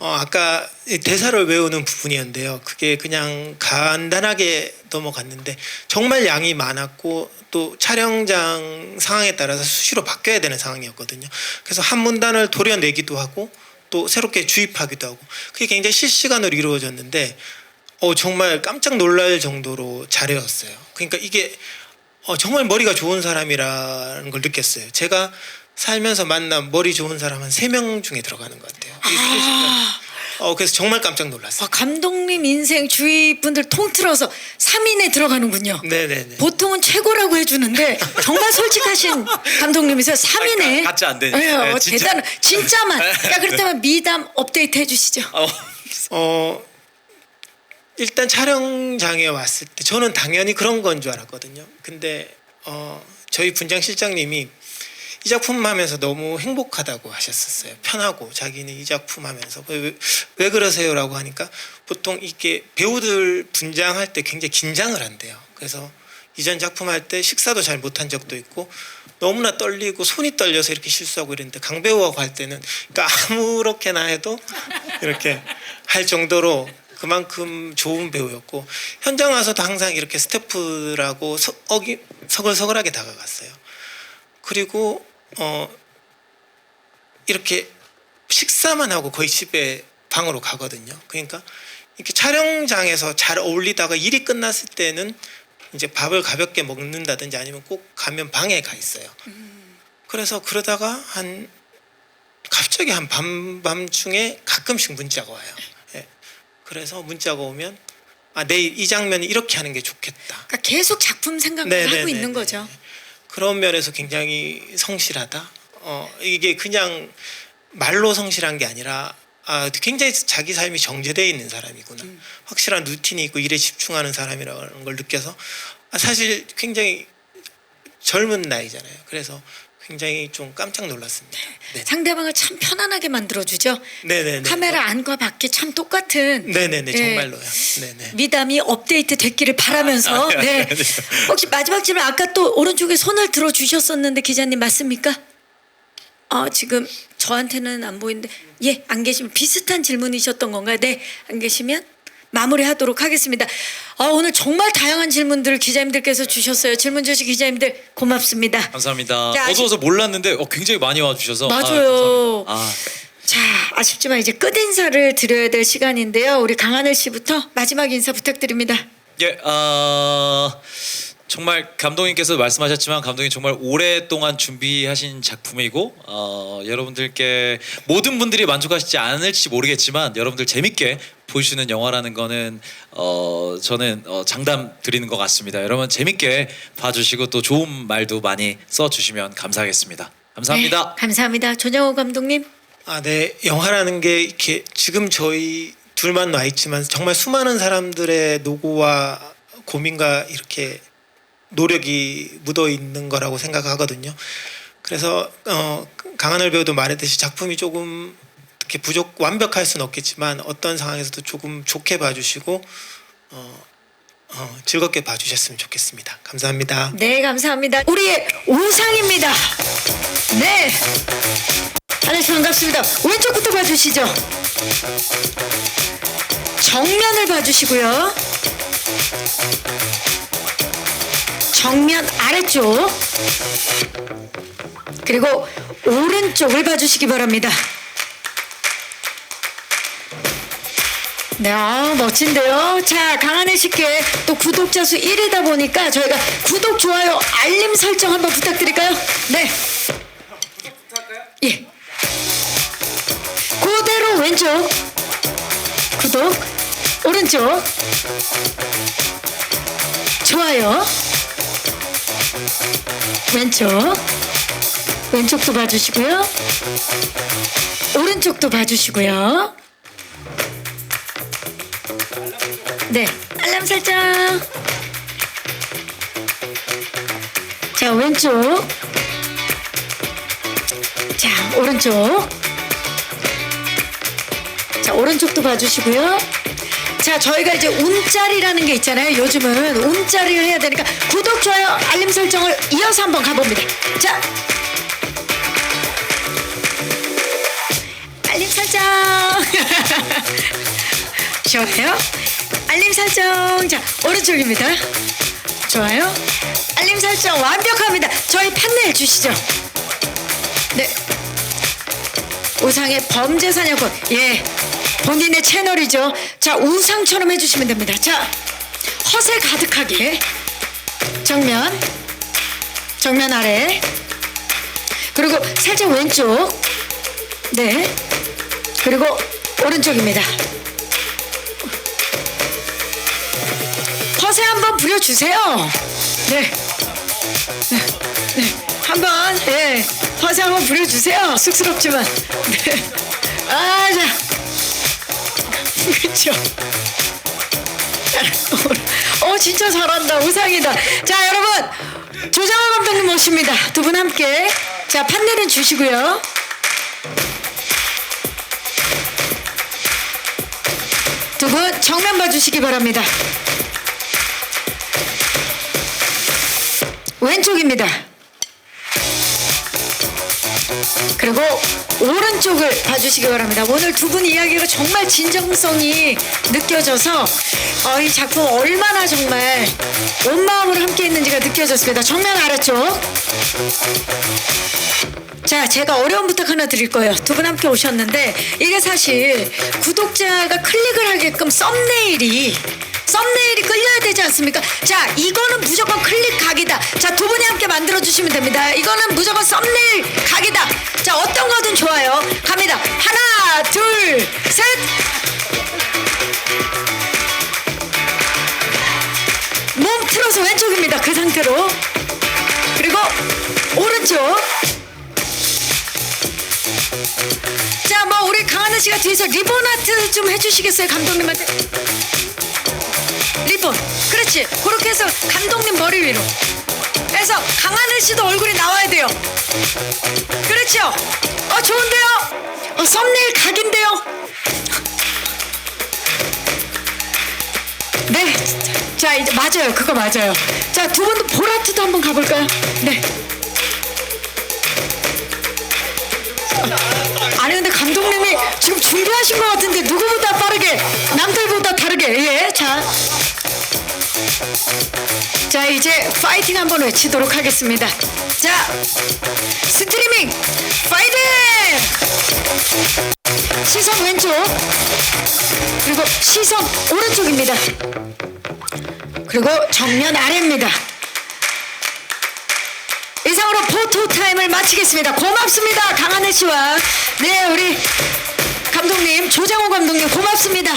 [SPEAKER 4] 아까 이 대사를 외우는 부분이었는데요. 그게 그냥 간단하게 넘어갔는데 정말 양이 많았고 또 촬영장 상황에 따라서 수시로 바뀌어야 되는 상황이었거든요. 그래서 한 문단을 도려내기도 하고 또 새롭게 주입하기도 하고 그게 굉장히 실시간으로 이루어졌는데 정말 깜짝 놀랄 정도로 잘 외웠어요. 그러니까 이게 정말 머리가 좋은 사람이라는 걸 느꼈어요. 제가 살면서 만난 머리 좋은 사람 한 3명 중에 들어가는 것 같아요. 그래서 정말 깜짝 놀랐어요.
[SPEAKER 3] 감독님 인생 주위 분들 통틀어서 3인에 들어가는군요.
[SPEAKER 4] 네네네.
[SPEAKER 3] 보통은 최고라고 해주는데 정말 솔직하신 감독님이세요. 3인에.
[SPEAKER 7] 가짜 안 되니.
[SPEAKER 3] 네,
[SPEAKER 7] 네, 진짜.
[SPEAKER 3] 대단한 진짜만. 자, 그렇다면 미담 업데이트 해주시죠.
[SPEAKER 4] 일단 촬영장에 왔을 때 저는 당연히 그런 건 줄 알았거든요. 근데 저희 분장 실장님이 이 작품 하면서 너무 행복하다고 하셨었어요. 편하고 자기는 이 작품 하면서 왜 그러세요라고 하니까 보통 이게 배우들 분장할 때 굉장히 긴장을 한대요. 그래서 이전 작품 할 때 식사도 잘 못한 적도 있고 너무나 떨리고 손이 떨려서 이렇게 실수하고 이랬는데 강 배우하고 할 때는 그러니까 아무렇게나 해도 이렇게 할 정도로 그만큼 좋은 배우였고 현장 와서도 항상 이렇게 스태프들하고 서글서글하게 다가갔어요. 그리고 이렇게 식사만 하고 거의 집에 방으로 가거든요. 그러니까 이렇게 촬영장에서 잘 어울리다가 일이 끝났을 때는 이제 밥을 가볍게 먹는다든지 아니면 꼭 가면 방에 가 있어요. 그래서 그러다가 갑자기 한 밤중에 가끔씩 문자가 와요. 그래서 문자가 오면 내일 이 장면이 이렇게 하는 게 좋겠다.
[SPEAKER 3] 그러니까 계속 작품 생각을 하고 있는 거죠.
[SPEAKER 4] 그런 면에서 굉장히 성실하다. 이게 그냥 말로 성실한 게 아니라 굉장히 자기 삶이 정제되어 있는 사람이구나. 확실한 루틴이 있고 일에 집중하는 사람이라는 걸 느껴서 사실 굉장히 젊은 나이잖아요. 그래서 굉장히 좀 깜짝 놀랐습니다. 네.
[SPEAKER 3] 상대방을 참 편안하게 만들어주죠.
[SPEAKER 4] 네네네.
[SPEAKER 3] 카메라 안과 밖이 참 똑같은.
[SPEAKER 4] 네네네.
[SPEAKER 3] 예,
[SPEAKER 4] 정말로요. 네네.
[SPEAKER 3] 미담이 업데이트 됐기를 바라면서. 네. 혹시 마지막 질문 아까 또 오른쪽에 손을 들어주셨었는데 기자님 맞습니까? 지금 저한테는 안 보이는데 안 계시면 비슷한 질문이셨던 건가요? 네, 안 계시면 마무리하도록 하겠습니다. 오늘 정말 다양한 질문들을 기자님들께서 주셨어요. 질문 주신 기자님들 고맙습니다.
[SPEAKER 7] 감사합니다.
[SPEAKER 3] 자,
[SPEAKER 7] 어두워서 몰랐는데 굉장히 많이 와주셔서
[SPEAKER 3] 맞아요.
[SPEAKER 7] 감사합니다.
[SPEAKER 3] 자, 아쉽지만 이제 끝 인사를 드려야 될 시간인데요. 우리 강하늘 씨부터 마지막 인사 부탁드립니다.
[SPEAKER 7] 정말 감독님께서 말씀하셨지만 감독님 정말 오랫동안 준비하신 작품이고 여러분들께 모든 분들이 만족하시지 않을지 모르겠지만 여러분들 재밌게 보시는 영화라는 거는 저는 장담 드리는 것 같습니다. 여러분 재밌게 봐주시고 또 좋은 말도 많이 써주시면 감사하겠습니다. 감사합니다.
[SPEAKER 3] 네, 감사합니다. 조정호 감독님.
[SPEAKER 4] 네. 영화라는 게 이렇게 지금 저희 둘만 와 있지만 정말 수많은 사람들의 노고와 고민과 이렇게 노력이 묻어 있는 거라고 생각하거든요. 그래서 강하늘 배우도 말했듯이 작품이 조금 이렇게 완벽할 수는 없겠지만 어떤 상황에서도 조금 좋게 봐주시고 즐겁게 봐주셨으면 좋겠습니다. 감사합니다.
[SPEAKER 3] 네, 감사합니다. 우리의 우상입니다. 네, 하늘 씨 반갑습니다. 왼쪽부터 봐주시죠. 정면을 봐주시고요. 정면 아래쪽 그리고 오른쪽을 봐주시기 바랍니다. 네, 멋진데요. 자, 강하늘 씨께 또 구독자 수 1위다 보니까 저희가 구독, 좋아요, 알림 설정 한번 부탁드릴까요? 네. 예. 그대로 왼쪽 구독, 오른쪽 좋아요, 왼쪽 왼쪽도 봐주시고요. 오른쪽도 봐주시고요. 네, 알람 설정. 자, 왼쪽. 자, 오른쪽. 자, 오른쪽도 봐주시고요. 자, 저희가 이제 운짜리라는 게 있잖아요. 요즘은 운짜리를 해야 되니까 구독, 좋아요, 알림 설정을 이어서 한번 가봅니다. 자, 알림 설정. 좋아요. 알림 설정. 자, 오른쪽입니다. 좋아요. 알림 설정 완벽합니다. 저희 판넬 주시죠. 네. 우상의 범죄 사냥꾼. 예. 본인의 채널이죠. 자, 우상처럼 해주시면 됩니다. 자, 허세 가득하게. 정면. 정면 아래. 그리고 살짝 왼쪽. 네. 그리고 오른쪽입니다. 허세 한번 부려주세요. 네. 네. 네. 한번, 예. 허세 한번 부려주세요. 쑥스럽지만. 네. 아, 자. 그쵸. 진짜 잘한다. 우상이다. 자, 여러분. 조장호 감독님 모십니다. 두 분 함께. 자, 판넬은 주시고요. 두 분 정면 봐주시기 바랍니다. 왼쪽입니다. 그리고 오른쪽을 봐주시기 바랍니다. 오늘 두 분 이야기가 정말 진정성이 느껴져서 이 작품 얼마나 정말 온 마음으로 함께 했는지가 느껴졌습니다. 정면 아래쪽. 자, 제가 어려운 부탁 하나 드릴 거예요. 두 분 함께 오셨는데 이게 사실 구독자가 클릭을 하게끔 썸네일이 끌려야 되지 않습니까? 자, 이거는 무조건 클릭 각이다. 자, 두 분이 함께 만들어주시면 됩니다. 이거는 무조건 썸네일 각이다. 자, 어떤 거든 좋아요. 갑니다. 하나, 둘, 셋. 몸 틀어서 왼쪽입니다. 그 상태로. 그리고 오른쪽. 자, 뭐 우리 강하늘 씨가 뒤에서 리본 아트 좀 해주시겠어요? 감독님한테. 리본. 그렇지. 그렇게 해서 감독님 머리 위로. 해서 강하늘 씨도 얼굴이 나와야 돼요. 그렇죠. 좋은데요? 썸네일 각인데요? 네. 자, 이제 맞아요. 그거 맞아요. 자, 두 분도 보라트도 한번 가볼까요? 네. 아니, 근데 감독님이 지금 준비하신 것 같은데 누구보다 빠르게, 남들보다 다르게. 예. 자, 이제 파이팅 한번 외치도록 하겠습니다. 자, 스트리밍 파이팅! 시선 왼쪽. 그리고 시선 오른쪽입니다. 그리고 정면 아래입니다. 이상으로 포토타임을 마치겠습니다. 고맙습니다. 강하늘 씨와 네, 우리 감독님, 조장호 감독님 고맙습니다.